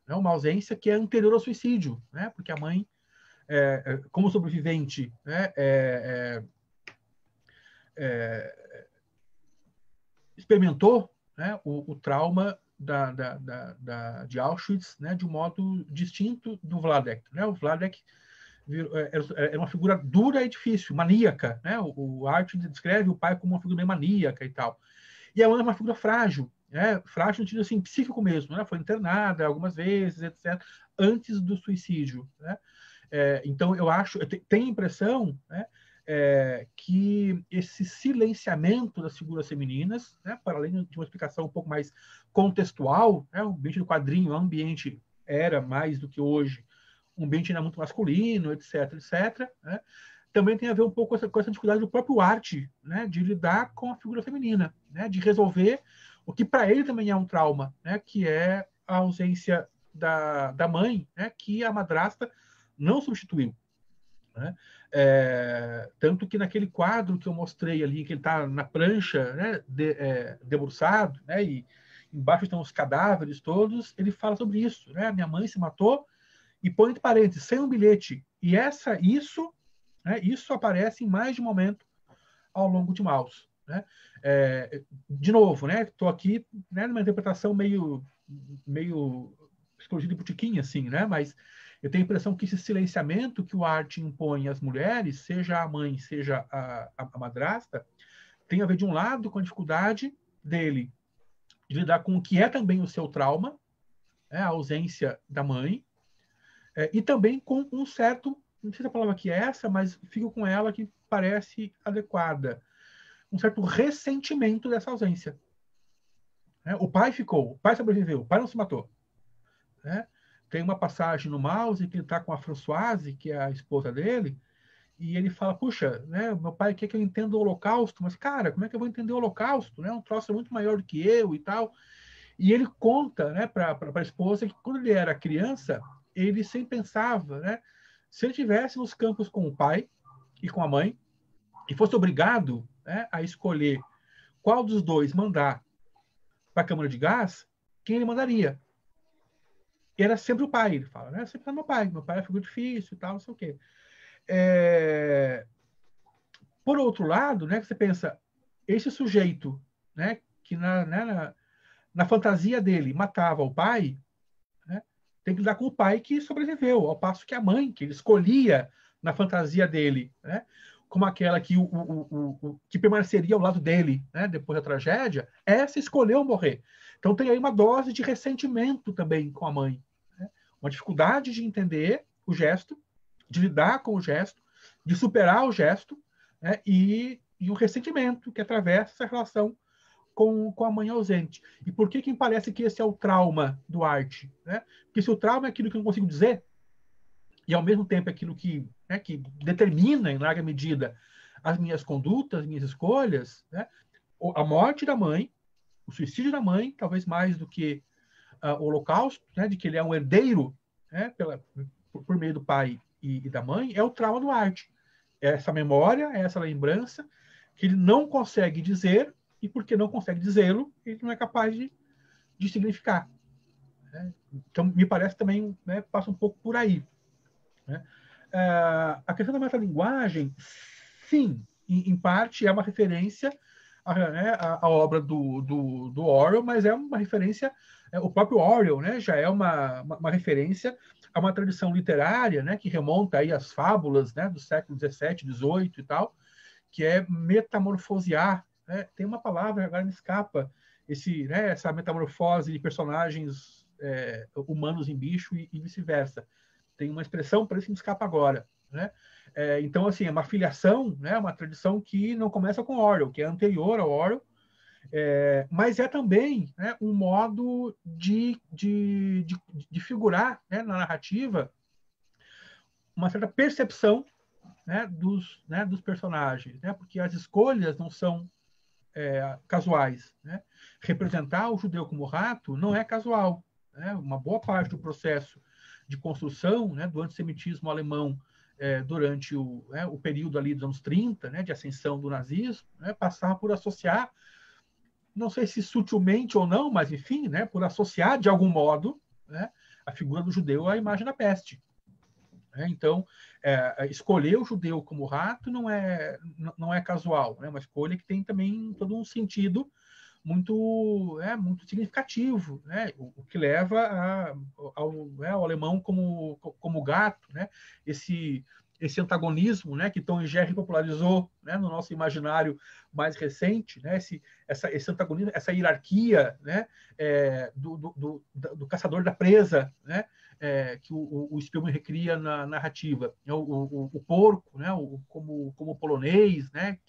É uma ausência que é anterior ao suicídio, né? Porque a mãe, como sobrevivente, né, experimentou, né, o trauma de Auschwitz, né, de um modo distinto do Vladek, né? O Vladek era uma figura dura e difícil, maníaca, né? O Art descreve o pai como uma figura maníaca e tal. E a mãe é uma figura frágil, né? Frágil no sentido assim, psíquico mesmo, né? Foi internada algumas vezes, etc., antes do suicídio, né? Então, eu tenho a impressão, né, que esse silenciamento das figuras femininas, né, para além de uma explicação um pouco mais contextual, né, o ambiente do quadrinho, o ambiente era mais do que hoje, um ambiente ainda muito masculino, etc., etc., né, também tem a ver um pouco com essa dificuldade do próprio Art, né, de lidar com a figura feminina, né, de resolver o que para ele também é um trauma, né, que é a ausência da mãe, né, que a madrasta não substituiu, né? Tanto que naquele quadro que eu mostrei ali, que ele está na prancha, né, debruçado, né, e embaixo estão os cadáveres todos, ele fala sobre isso, né? Minha mãe se matou, e põe entre parênteses, sem um bilhete. E isso né? Isso aparece em mais de um momento ao longo de Maus, né? De novo, né? Estou aqui, né, numa interpretação meio psicologia de botequim, assim, né? Mas eu tenho a impressão que esse silenciamento que o Arte impõe às mulheres, seja a mãe, seja a madrasta, tem a ver, de um lado, com a dificuldade dele de lidar com o que é também o seu trauma, né, a ausência da mãe, e também com um certo, não sei se a palavra aqui é essa, mas fico com ela que parece adequada, um certo ressentimento dessa ausência. Né? O pai ficou, o pai sobreviveu, o pai não se matou. Né? Tem uma passagem no Mouse que ele está com a Françoise, que é a esposa dele, e ele fala, puxa, né, meu pai quer que eu entenda o Holocausto, mas, cara, como é que eu vou entender o Holocausto? Né? Um troço muito maior do que eu e tal. E ele conta, né, para a esposa que quando ele era criança, ele sempre pensava, né, se ele estivesse nos campos com o pai e com a mãe, e fosse obrigado, né, a escolher qual dos dois mandar para a câmara de gás, quem ele mandaria? E era sempre o pai, ele fala, né? Sempre meu pai é uma figura difícil e tal, não sei o quê. Por outro lado, né, você pensa, esse sujeito, né, que na fantasia dele matava o pai, né, tem que lidar com o pai que sobreviveu, ao passo que a mãe, que ele escolhia na fantasia dele, né, como aquela que, que permaneceria ao lado dele, né, depois da tragédia, essa escolheu morrer. Então tem aí uma dose de ressentimento também com a mãe, né, uma dificuldade de entender o gesto, de lidar com o gesto, de superar o gesto, né, e o ressentimento que atravessa essa relação com a mãe ausente. E por que parece que esse é o trauma do Arte? Né? Porque se o trauma é aquilo que eu não consigo dizer, e ao mesmo tempo é aquilo que, né, que determina, em larga medida, as minhas condutas, as minhas escolhas, né? A morte da mãe, o suicídio da mãe, talvez mais do que o holocausto, né, de que ele é um herdeiro, né, por meio do pai e da mãe, é o trauma do Arte. É essa memória, é essa lembrança que ele não consegue dizer, e porque não consegue dizê-lo, ele não é capaz de significar. Né? Então, me parece também, né, passa um pouco por aí. Né? A questão da metalinguagem, sim, em parte é uma referência à obra do Orwell, mas é uma referência, o próprio Orwell, né, já é uma referência a uma tradição literária, né, que remonta aí às fábulas, né, do século XVII, XVIII e tal, que é metamorfosear. Né? Tem uma palavra, agora me escapa, né, essa metamorfose de personagens humanos em bicho e vice-versa. Tem uma expressão, para isso que me escapa agora. Né? Então, assim, é uma filiação, né, uma tradição que não começa com Orwell, que é anterior ao Orwell, mas é também, né, um modo de figurar, né, na narrativa uma certa percepção, né, dos personagens, né, porque as escolhas não são casuais. Né? Representar o judeu como rato não é casual. Né? Uma boa parte do processo de construção, né, do antissemitismo alemão durante o período ali dos anos 30, né, de ascensão do nazismo, né, passava por associar, não sei se sutilmente ou não, mas enfim, né, por associar de algum modo, né, a figura do judeu à imagem da peste. Então, escolher o judeu como rato não é casual, é uma escolha que tem também todo um sentido muito significativo, né? O que leva ao alemão como gato, né? Esse antagonismo, né, que Tom e Jerry popularizou, né, no nosso imaginário mais recente, né, esse antagonismo, essa hierarquia, né, do caçador da presa, né, que o Spielberg recria na narrativa. O porco, né, como polonês, né,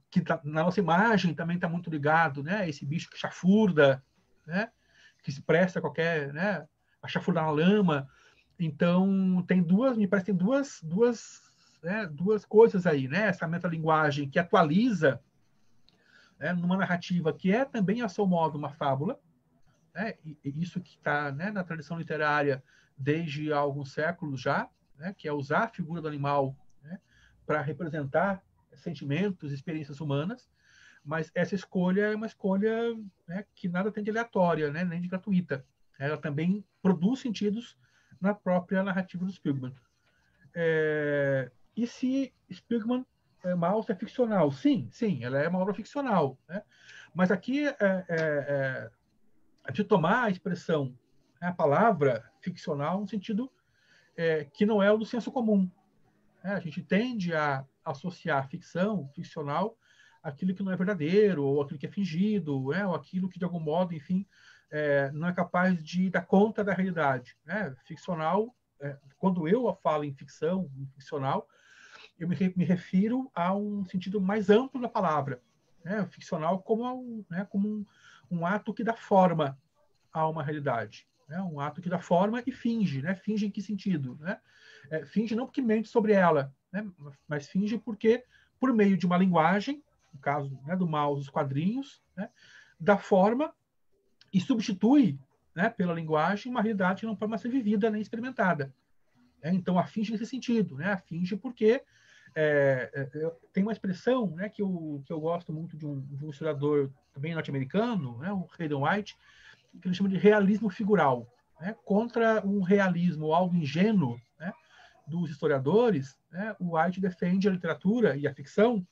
que tá, na nossa imagem também está muito ligado, né, esse bicho que chafurda, né, que se presta a qualquer, né, a chafurdar na lama. Então, me parece que tem duas coisas aí, né, essa metalinguagem que atualiza, né, numa narrativa que é também, a seu modo, uma fábula, né? E isso que está, né, na tradição literária desde há alguns séculos já, né, que é usar a figura do animal, né, para representar sentimentos, experiências humanas, mas essa escolha é uma escolha, né, que nada tem de aleatória, né, nem de gratuita. Ela também produz sentidos na própria narrativa do Spielberg. E se Spiegelman, Maus é ficcional? Sim, ela é uma obra ficcional, né? Mas aqui de tomar a expressão, a palavra ficcional, no sentido que não é o do senso comum. A gente tende a associar ficcional, aquilo que não é verdadeiro, ou aquilo que é fingido, ou aquilo que, de algum modo, enfim, não é capaz de dar conta da realidade. Ficcional, quando eu falo em ficção, em ficcional, eu me refiro a um sentido mais amplo da palavra. Ficcional como um ato que dá forma a uma realidade. Um ato que dá forma e finge. Finge em que sentido? Finge não porque mente sobre ela, mas finge porque, por meio de uma linguagem, no caso do Maus, os quadrinhos, dá forma e substitui pela linguagem uma realidade que não pode mais ser vivida nem experimentada. Então, a finge nesse sentido. A finge porque tem uma expressão que eu gosto muito de um historiador também norte-americano, o Hayden White, que ele chama de realismo figural, contra um realismo algo ingênuo dos historiadores. O White defende a literatura e a ficção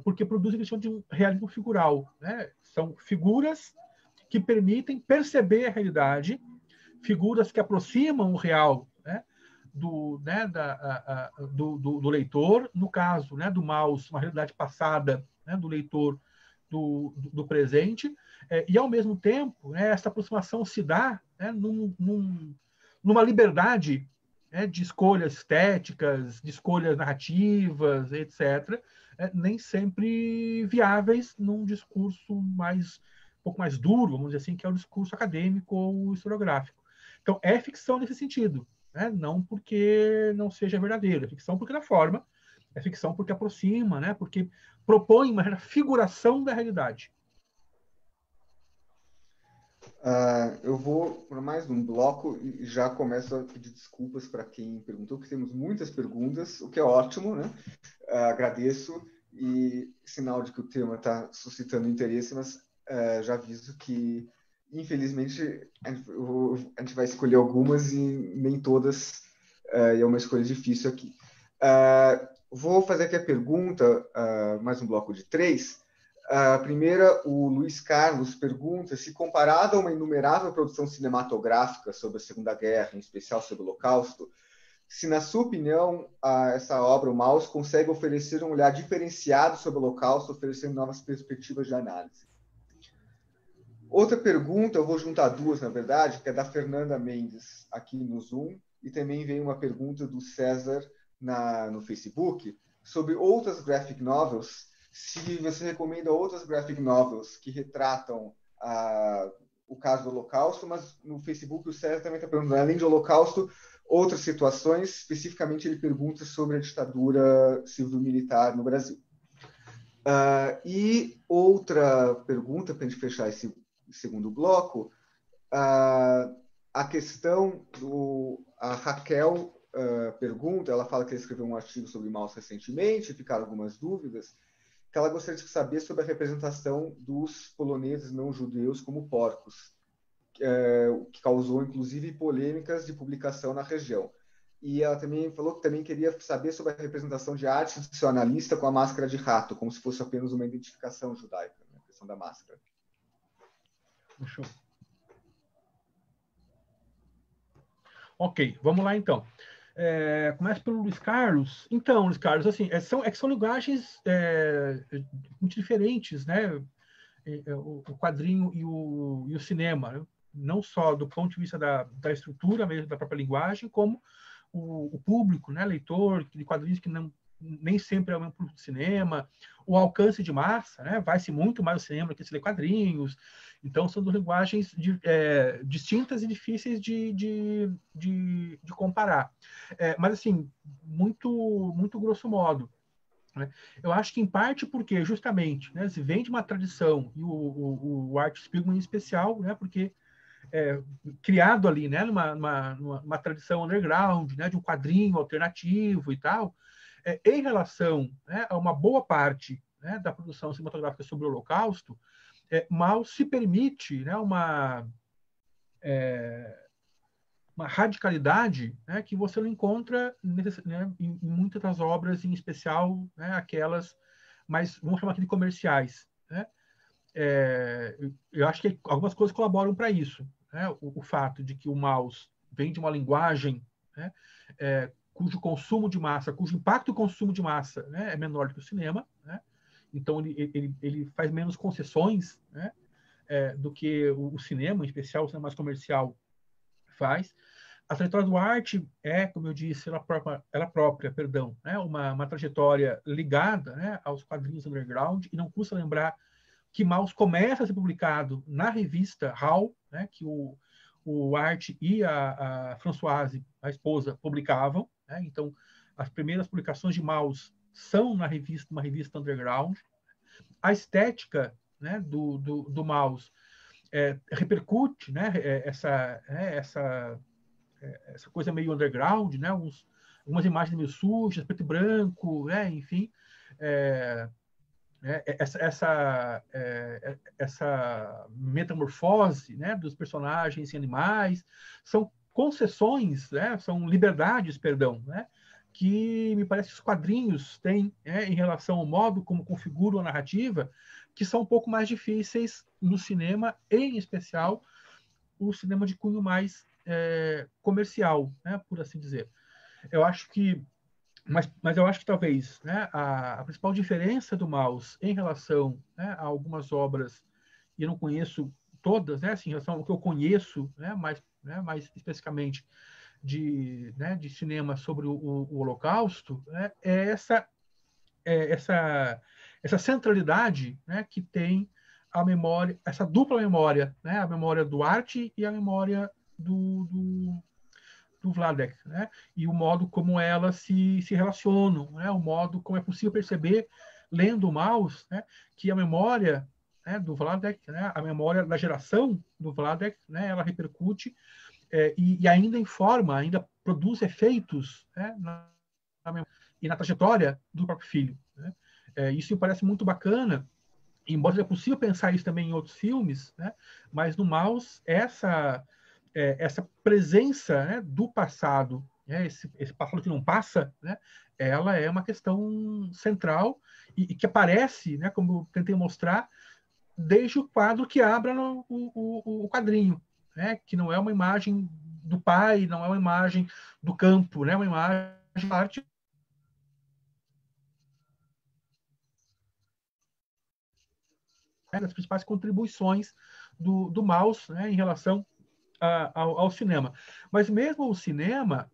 porque produz o que ele chama de um realismo figural. São figuras que permitem perceber a realidade, figuras que aproximam o real do leitor, no caso do Maus, uma realidade passada do leitor do presente, e, ao mesmo tempo, essa aproximação se dá numa liberdade de escolhas estéticas, de escolhas narrativas, etc., nem sempre viáveis num discurso um pouco mais duro, vamos dizer assim, que é o discurso acadêmico ou historiográfico. Então, é ficção nesse sentido, não porque não seja verdadeiro, é ficção porque dá forma, é ficção porque aproxima, porque propõe uma figuração da realidade. Eu vou para mais um bloco e já começo a pedir desculpas para quem perguntou, porque temos muitas perguntas, o que é ótimo, né? Agradeço, e sinal de que o tema está suscitando interesse, mas já aviso que, infelizmente, a gente vai escolher algumas e nem todas, e é uma escolha difícil aqui. Vou fazer aqui a pergunta, mais um bloco de 3. A primeira, o Luiz Carlos pergunta se, comparado a uma inumerável produção cinematográfica sobre a Segunda Guerra, em especial sobre o Holocausto, se, na sua opinião, essa obra, o Maus, consegue oferecer um olhar diferenciado sobre o Holocausto, oferecendo novas perspectivas de análise. Outra pergunta, eu vou juntar duas, na verdade, que é da Fernanda Mendes, aqui no Zoom, e também veio uma pergunta do César no Facebook, sobre outras graphic novels, se você recomenda outras graphic novels que retratam o caso do Holocausto, mas no Facebook o César também está perguntando, além do Holocausto, outras situações. Especificamente, ele pergunta sobre a ditadura civil-militar no Brasil. E outra pergunta, para a gente fechar esse segundo bloco, a questão a Raquel pergunta, ela fala que ela escreveu um artigo sobre Maus recentemente, ficaram algumas dúvidas, que ela gostaria de saber sobre a representação dos poloneses não judeus como porcos, que causou, inclusive, polêmicas de publicação na região. E ela também falou que também queria saber sobre a representação de arte tradicionalista com a máscara de rato, como se fosse apenas uma identificação judaica, a questão da máscara. Show. Ok, vamos lá então. Começa pelo Luiz Carlos. Então, Luiz Carlos, assim, são linguagens muito diferentes, né? O quadrinho e o cinema, né? Não só do ponto de vista da estrutura mesmo da própria linguagem, como o público, né? Leitor de quadrinhos que nem sempre é o mesmo público de cinema, o alcance de massa, né? Vai-se muito mais ao cinema que se lê quadrinhos. Então, são duas linguagens distintas e difíceis de comparar. Mas, assim, muito, muito grosso modo. Né? Eu acho que, em parte, porque, justamente, né, se vem de uma tradição, e o Art Spiegelman em especial, né, porque criado ali, né, numa tradição underground, né, de um quadrinho alternativo e tal, em relação, né, a uma boa parte, né, da produção cinematográfica sobre o Holocausto, mal se permite, né, radicalidade, né, que você não encontra né, em muitas das obras, em especial, né, aquelas mais, vamos chamar aqui de comerciais, né? Eu acho que algumas coisas colaboram para isso, né? O fato de que o mouse vem de uma linguagem, né, cujo consumo de massa, cujo impacto do consumo de massa, né, é menor do que o cinema, né? Então ele faz menos concessões, né, do que o cinema, em especial o cinema mais comercial, faz. A trajetória do arte como eu disse, ela própria, perdão, né, uma trajetória ligada, né, aos quadrinhos underground, e não custa lembrar que Maus começa a ser publicado na revista HAL, né, que o Art e a Françoise, a esposa, publicavam, né? Então, as primeiras publicações de Maus são na revista, uma revista underground. A estética, né, do Maus repercute, né, essa coisa meio underground, né, algumas imagens meio sujas, preto e branco, né, enfim, essa metamorfose, né, dos personagens em animais são concessões, né, são liberdades, perdão, né, que me parece que os quadrinhos têm, em relação ao modo como configuram a narrativa, que são um pouco mais difíceis no cinema, em especial o cinema de cunho mais comercial, né, por assim dizer. Eu acho que mas eu acho que talvez, né, a principal diferença do Maus em relação, né, a algumas obras, e eu não conheço todas, né, assim, em relação ao que eu conheço, né, mais especificamente de cinema sobre o Holocausto, né, essa centralidade, né, que tem a memória, essa dupla memória, né, a memória do arte e a memória do Vladek, né? E o modo como elas se relacionam, né? O modo como é possível perceber, lendo o Maus, né, que a memória, né, do Vladek, né, a memória da geração do Vladek, né, ela repercute e ainda informa, ainda produz efeitos, né, e na trajetória do próprio filho, né? Isso me parece muito bacana, embora seja possível pensar isso também em outros filmes, né? Mas no Maus, essa presença, né, do passado, né, esse passado que não passa, né, ela é uma questão central e que aparece, né, como eu tentei mostrar, desde o quadro que abre o quadrinho, né, que não é uma imagem do pai, não é uma imagem do campo, né, uma imagem de arte das principais contribuições do Maus, né, em relação ao cinema. Mas mesmo o cinema,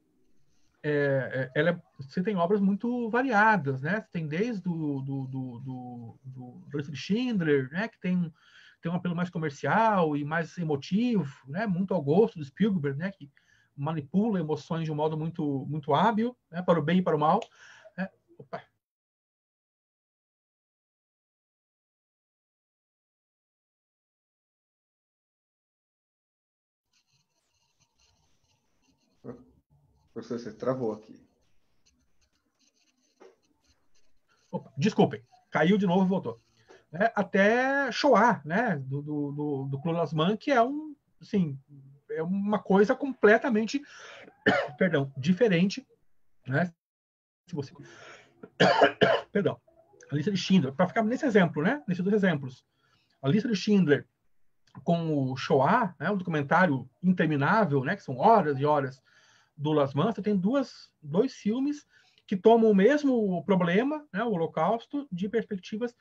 você tem obras muito variadas, né? Você tem desde do Lista de Schindler, né? Que tem um apelo mais comercial e mais emotivo, né? Muito ao gosto do Spielberg, né? Que manipula emoções de um modo muito, muito hábil, né? Para o bem e para o mal. Né? Opa. Professor, você travou aqui. Opa, desculpem, caiu de novo e voltou. Até Shoah, né, do Claude Lanzmann, que assim, é uma coisa completamente, perdão, diferente, né? Se você, perdão, a lista de Schindler, para ficar nesse exemplo, né, nesses dois exemplos, a lista de Schindler com o Shoah, né, um documentário interminável, né, que são horas e horas do Lanzmann, você tem dois filmes que tomam o mesmo problema, né, o Holocausto, de perspectivas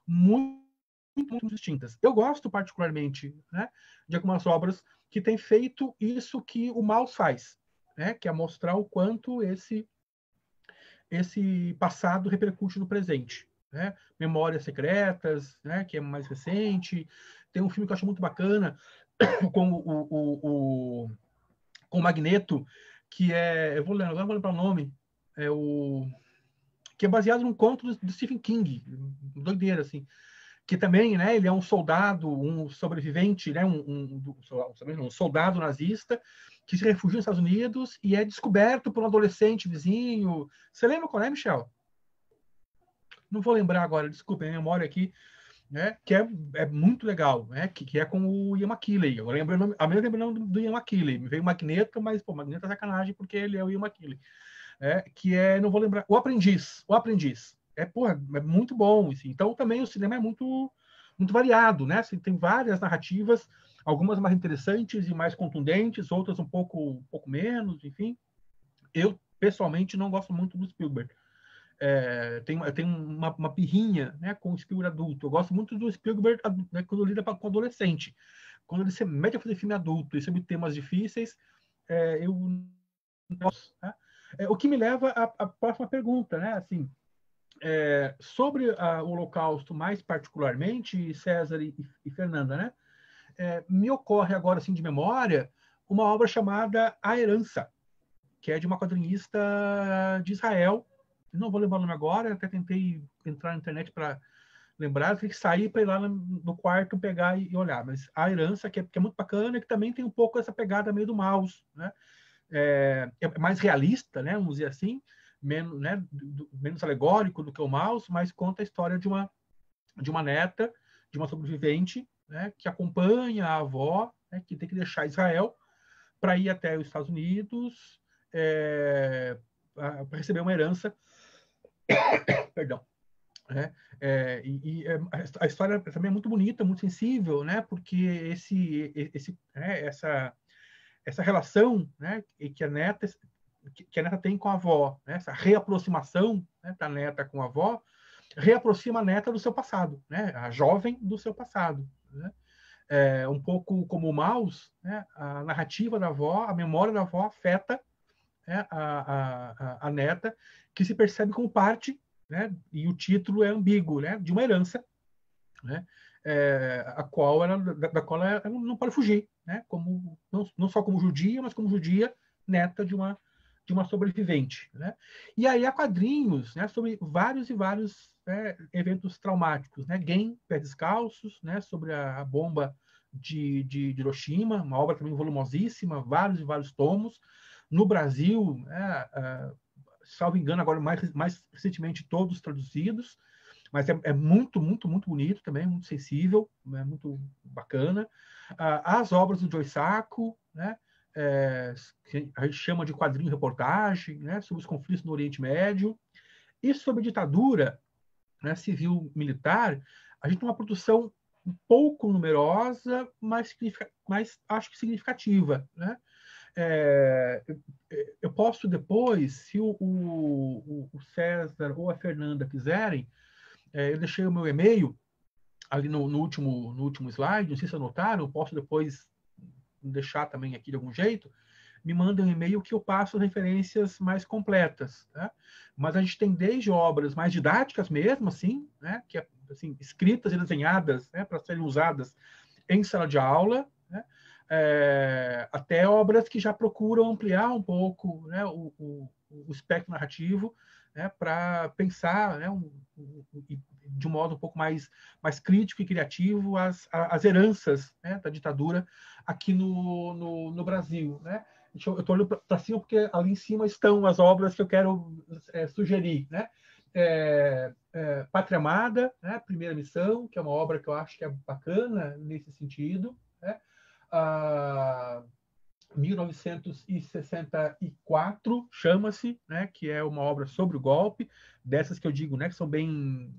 muito distintas. Eu gosto particularmente, né, de algumas obras que têm feito isso que o Maus faz, né, que é mostrar o quanto esse passado repercute no presente, né? Memórias Secretas, né, que é mais recente. Tem um filme que eu acho muito bacana com com o Magneto, que eu vou lembrar, agora vou lembrar o nome, que é baseado num conto do Stephen King, doideira, assim, que também, né, ele é um soldado, um sobrevivente, né, um soldado nazista que se refugia nos Estados Unidos e é descoberto por um adolescente vizinho. Você lembra qual é, Michel? Não vou lembrar agora, desculpa, a memória aqui né, que é muito legal, né, que é com o Ian McKellen. Eu lembro o nome do Ian McKellen. Me veio Magneto, mas pô, Magneto é sacanagem porque ele é o Ian McKellen. Que é, não vou lembrar, O Aprendiz. O Aprendiz. Porra, é muito bom. Assim. Então, também o cinema é muito, muito variado, né? Assim, tem várias narrativas, algumas mais interessantes e mais contundentes, outras um pouco menos, enfim. Eu, pessoalmente, não gosto muito do Spielberg. Tem uma pirrinha, né, com o Spielberg adulto. Eu gosto muito do Spielberg, né, quando lida com adolescente. Quando ele se mete a fazer filme adulto e sobre temas difíceis, eu não gosto. Né? O que me leva à próxima pergunta, né? Assim, sobre o Holocausto, mais particularmente, César e Fernanda, né? Me ocorre agora, assim, de memória, uma obra chamada A Herança, que é de uma quadrinista de Israel. Não vou lembrar o nome agora, até tentei entrar na internet para lembrar, eu tive que sair para ir lá no quarto pegar e olhar. Mas A Herança, que é muito bacana, e que também tem um pouco essa pegada meio do Maus, né? É mais realista, né? Vamos dizer assim, menos, né? Menos alegórico do que o Maus, mas conta a história de uma neta, de uma sobrevivente, né? Que acompanha a avó, né? Que tem que deixar Israel para ir até os Estados Unidos para receber uma herança. Perdão. Né? A história também é muito bonita, muito sensível, né? Porque essa relação, né? Que a neta tem com a avó, né? Essa reaproximação, né, da neta com a avó, reaproxima a neta do seu passado, né? A jovem do seu passado, né? Um pouco como o Maus, né? A narrativa da avó, a memória da avó afeta, né, a neta, que se percebe como parte, né, e o título é ambíguo, né, de uma herança, né, a qual da qual ela não pode fugir, né, como, não só como judia, mas como judia neta de uma sobrevivente. Né? E aí há quadrinhos, né, sobre vários e vários eventos traumáticos. Né? Gen, Pés Descalços, né, sobre a bomba de Hiroshima, uma obra também volumosíssima, vários e vários tomos. No Brasil, salvo engano, agora mais recentemente todos traduzidos, mas é muito, muito, muito bonito também, muito sensível, é muito bacana. As obras do Joe Sacco, né, que a gente chama de quadrinho-reportagem, né, sobre os conflitos no Oriente Médio, e sobre ditadura, né, civil-militar, a gente tem uma produção um pouco numerosa, mas acho que significativa. Né? Eu posso depois, se o César ou a Fernanda quiserem, eu deixei o meu e-mail ali no último slide, não sei se anotaram, eu posso depois deixar também aqui de algum jeito, me mandem um e-mail que eu passo referências mais completas. Tá? Mas a gente tem desde obras mais didáticas mesmo, assim, né, que assim, escritas e desenhadas, né, para serem usadas em sala de aula, né, até obras que já procuram ampliar um pouco, né, o espectro narrativo, né, para pensar, né, de um modo um pouco mais crítico e criativo as heranças, né, da ditadura aqui no Brasil. Né? Eu estou olhando para cima porque ali em cima estão as obras que eu quero sugerir. Né? Pátria Amada, né? Primeira Missão, que é uma obra que eu acho que é bacana nesse sentido. Né? 1964 chama-se, né, que é uma obra sobre o golpe, dessas que eu digo, né, que são bem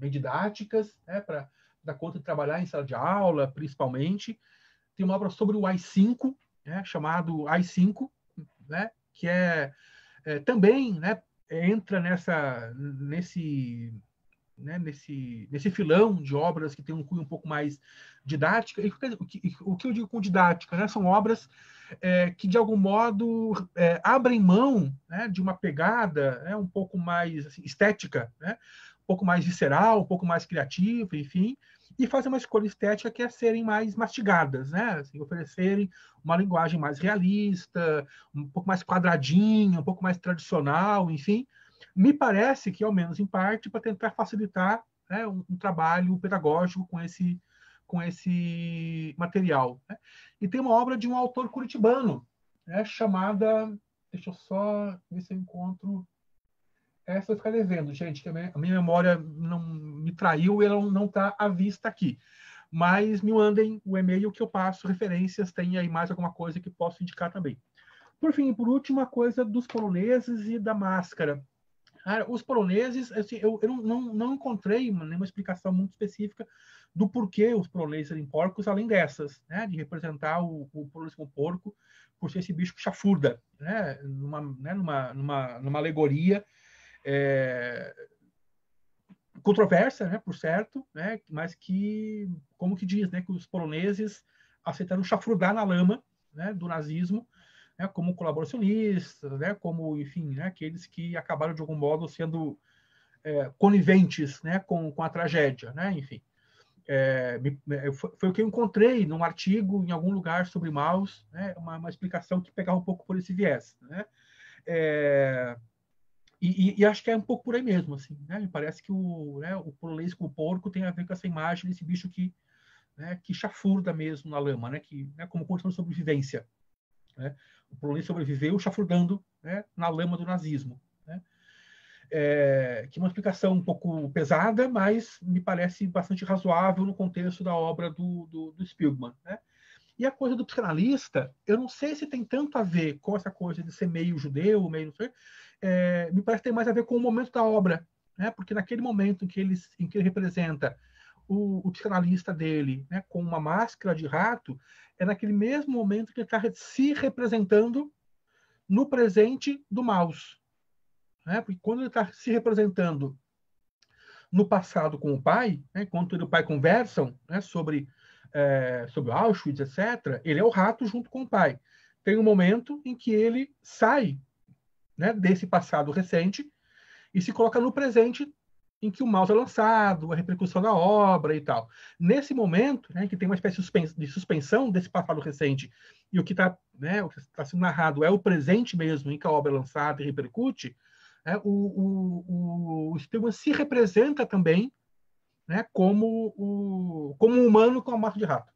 didáticas, né, para dar conta de trabalhar em sala de aula, principalmente. Tem uma obra sobre o AI-5, né, chamado AI-5, né, que também, né, entra nesse filão de obras que tem um cunho um pouco mais didática. E o que eu digo com didática, né? São obras que, de algum modo, abrem mão, né, de uma pegada, né, um pouco mais assim, estética, né? Um pouco mais visceral, um pouco mais criativa, enfim, e fazem uma escolha estética que é serem mais mastigadas, né? Assim, oferecerem uma linguagem mais realista, um pouco mais quadradinha, um pouco mais tradicional, enfim, me parece que, ao menos em parte, para tentar facilitar, né, um trabalho pedagógico com esse material. Né? E tem uma obra de um autor curitibano, né, chamada... Deixa eu só ver se eu encontro... essa eu ficar devendo, gente, que a minha memória não me traiu e ela não está à vista aqui. Mas me mandem o e-mail que eu passo referências, tem aí mais alguma coisa que posso indicar também. Por fim, por último, a coisa dos poloneses e da máscara. Cara, os poloneses, assim, eu não encontrei nenhuma explicação muito específica do porquê os poloneses serem porcos, além dessas, né, de representar o polonês como porco por ser esse bicho que chafurda, né, numa alegoria controversa, né, por certo, né, mas que, como que diz, né, que os poloneses aceitaram chafurdar na lama, né, do nazismo, né, como colaboracionistas, né, como, enfim, né, aqueles que acabaram de algum modo sendo coniventes, né, com a tragédia, né, enfim. Foi o que eu encontrei num artigo em algum lugar sobre Maus, né, uma explicação que pegava um pouco por esse viés, né. E acho que é um pouco por aí mesmo, assim, né? Me parece que o polonês com o porco tem a ver com essa imagem desse bicho que chafurda mesmo na lama, né? Que, né, como condição de sobrevivência, né? O polonês sobreviveu chafurdando, né, na lama do nazismo, né? Que é uma explicação um pouco pesada, mas me parece bastante razoável no contexto da obra do Spiegelman, né? E a coisa do psicanalista, eu não sei se tem tanto a ver com essa coisa de ser meio judeu, meio não sei, me parece que tem mais a ver com o momento da obra, né? Porque naquele momento em que ele representa o psicanalista dele, né, com uma máscara de rato, é naquele mesmo momento que ele está se representando no presente do Maus, né? Porque quando ele está se representando no passado com o pai, né, enquanto ele e o pai conversam, né, sobre Auschwitz, etc., ele é o rato junto com o pai. Tem um momento em que ele sai, né, desse passado recente e se coloca no presente em que o mouse é lançado, a repercussão da obra e tal. Nesse momento, né, que tem uma espécie de suspensão desse passado recente e o que está, né, sendo narrado é o presente mesmo em que a obra é lançada e repercute, né, o Spielberg se representa também, né, como um humano com a massa de rato.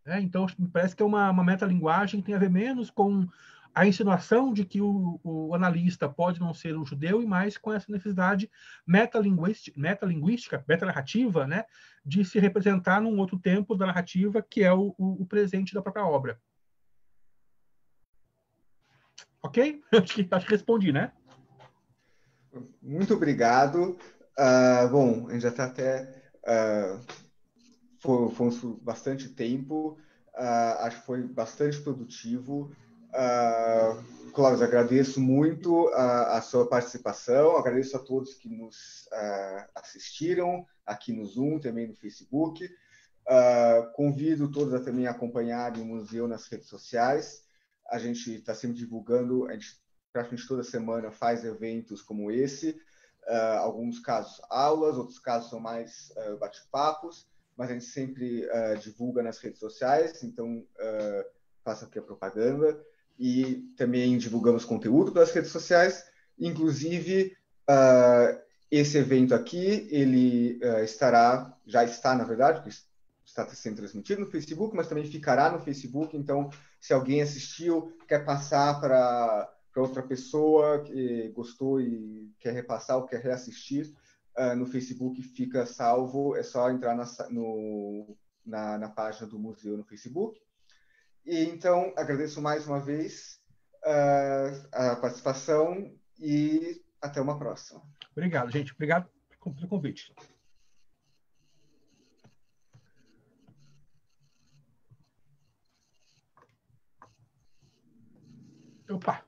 Né? Então, me parece que é uma metalinguagem que tem a ver menos com a insinuação de que o analista pode não ser um judeu e mais com essa necessidade metalinguística, metanarrativa, né, de se representar num outro tempo da narrativa que é o presente da própria obra. Ok? Acho que respondi, né? Muito obrigado. Bom, a gente já está até... fomos por bastante tempo. Acho que foi bastante produtivo. Clóvis, agradeço muito a sua participação, agradeço a todos que nos assistiram aqui no Zoom, também no Facebook. Convido todos a também acompanharem o museu nas redes sociais. A gente está sempre divulgando, a gente praticamente toda semana faz eventos como esse, alguns casos aulas, outros casos são mais bate-papos, mas a gente sempre divulga nas redes sociais, então faça aqui a propaganda. E também divulgamos conteúdo pelas redes sociais, inclusive esse evento aqui, ele já está, na verdade, porque está sendo transmitido no Facebook, mas também ficará no Facebook, então se alguém assistiu, quer passar para outra pessoa que gostou e quer repassar ou quer reassistir, no Facebook fica salvo, é só entrar na página do museu no Facebook. E então, agradeço mais uma vez a participação e até uma próxima. Obrigado, gente. Obrigado pelo convite. Opa!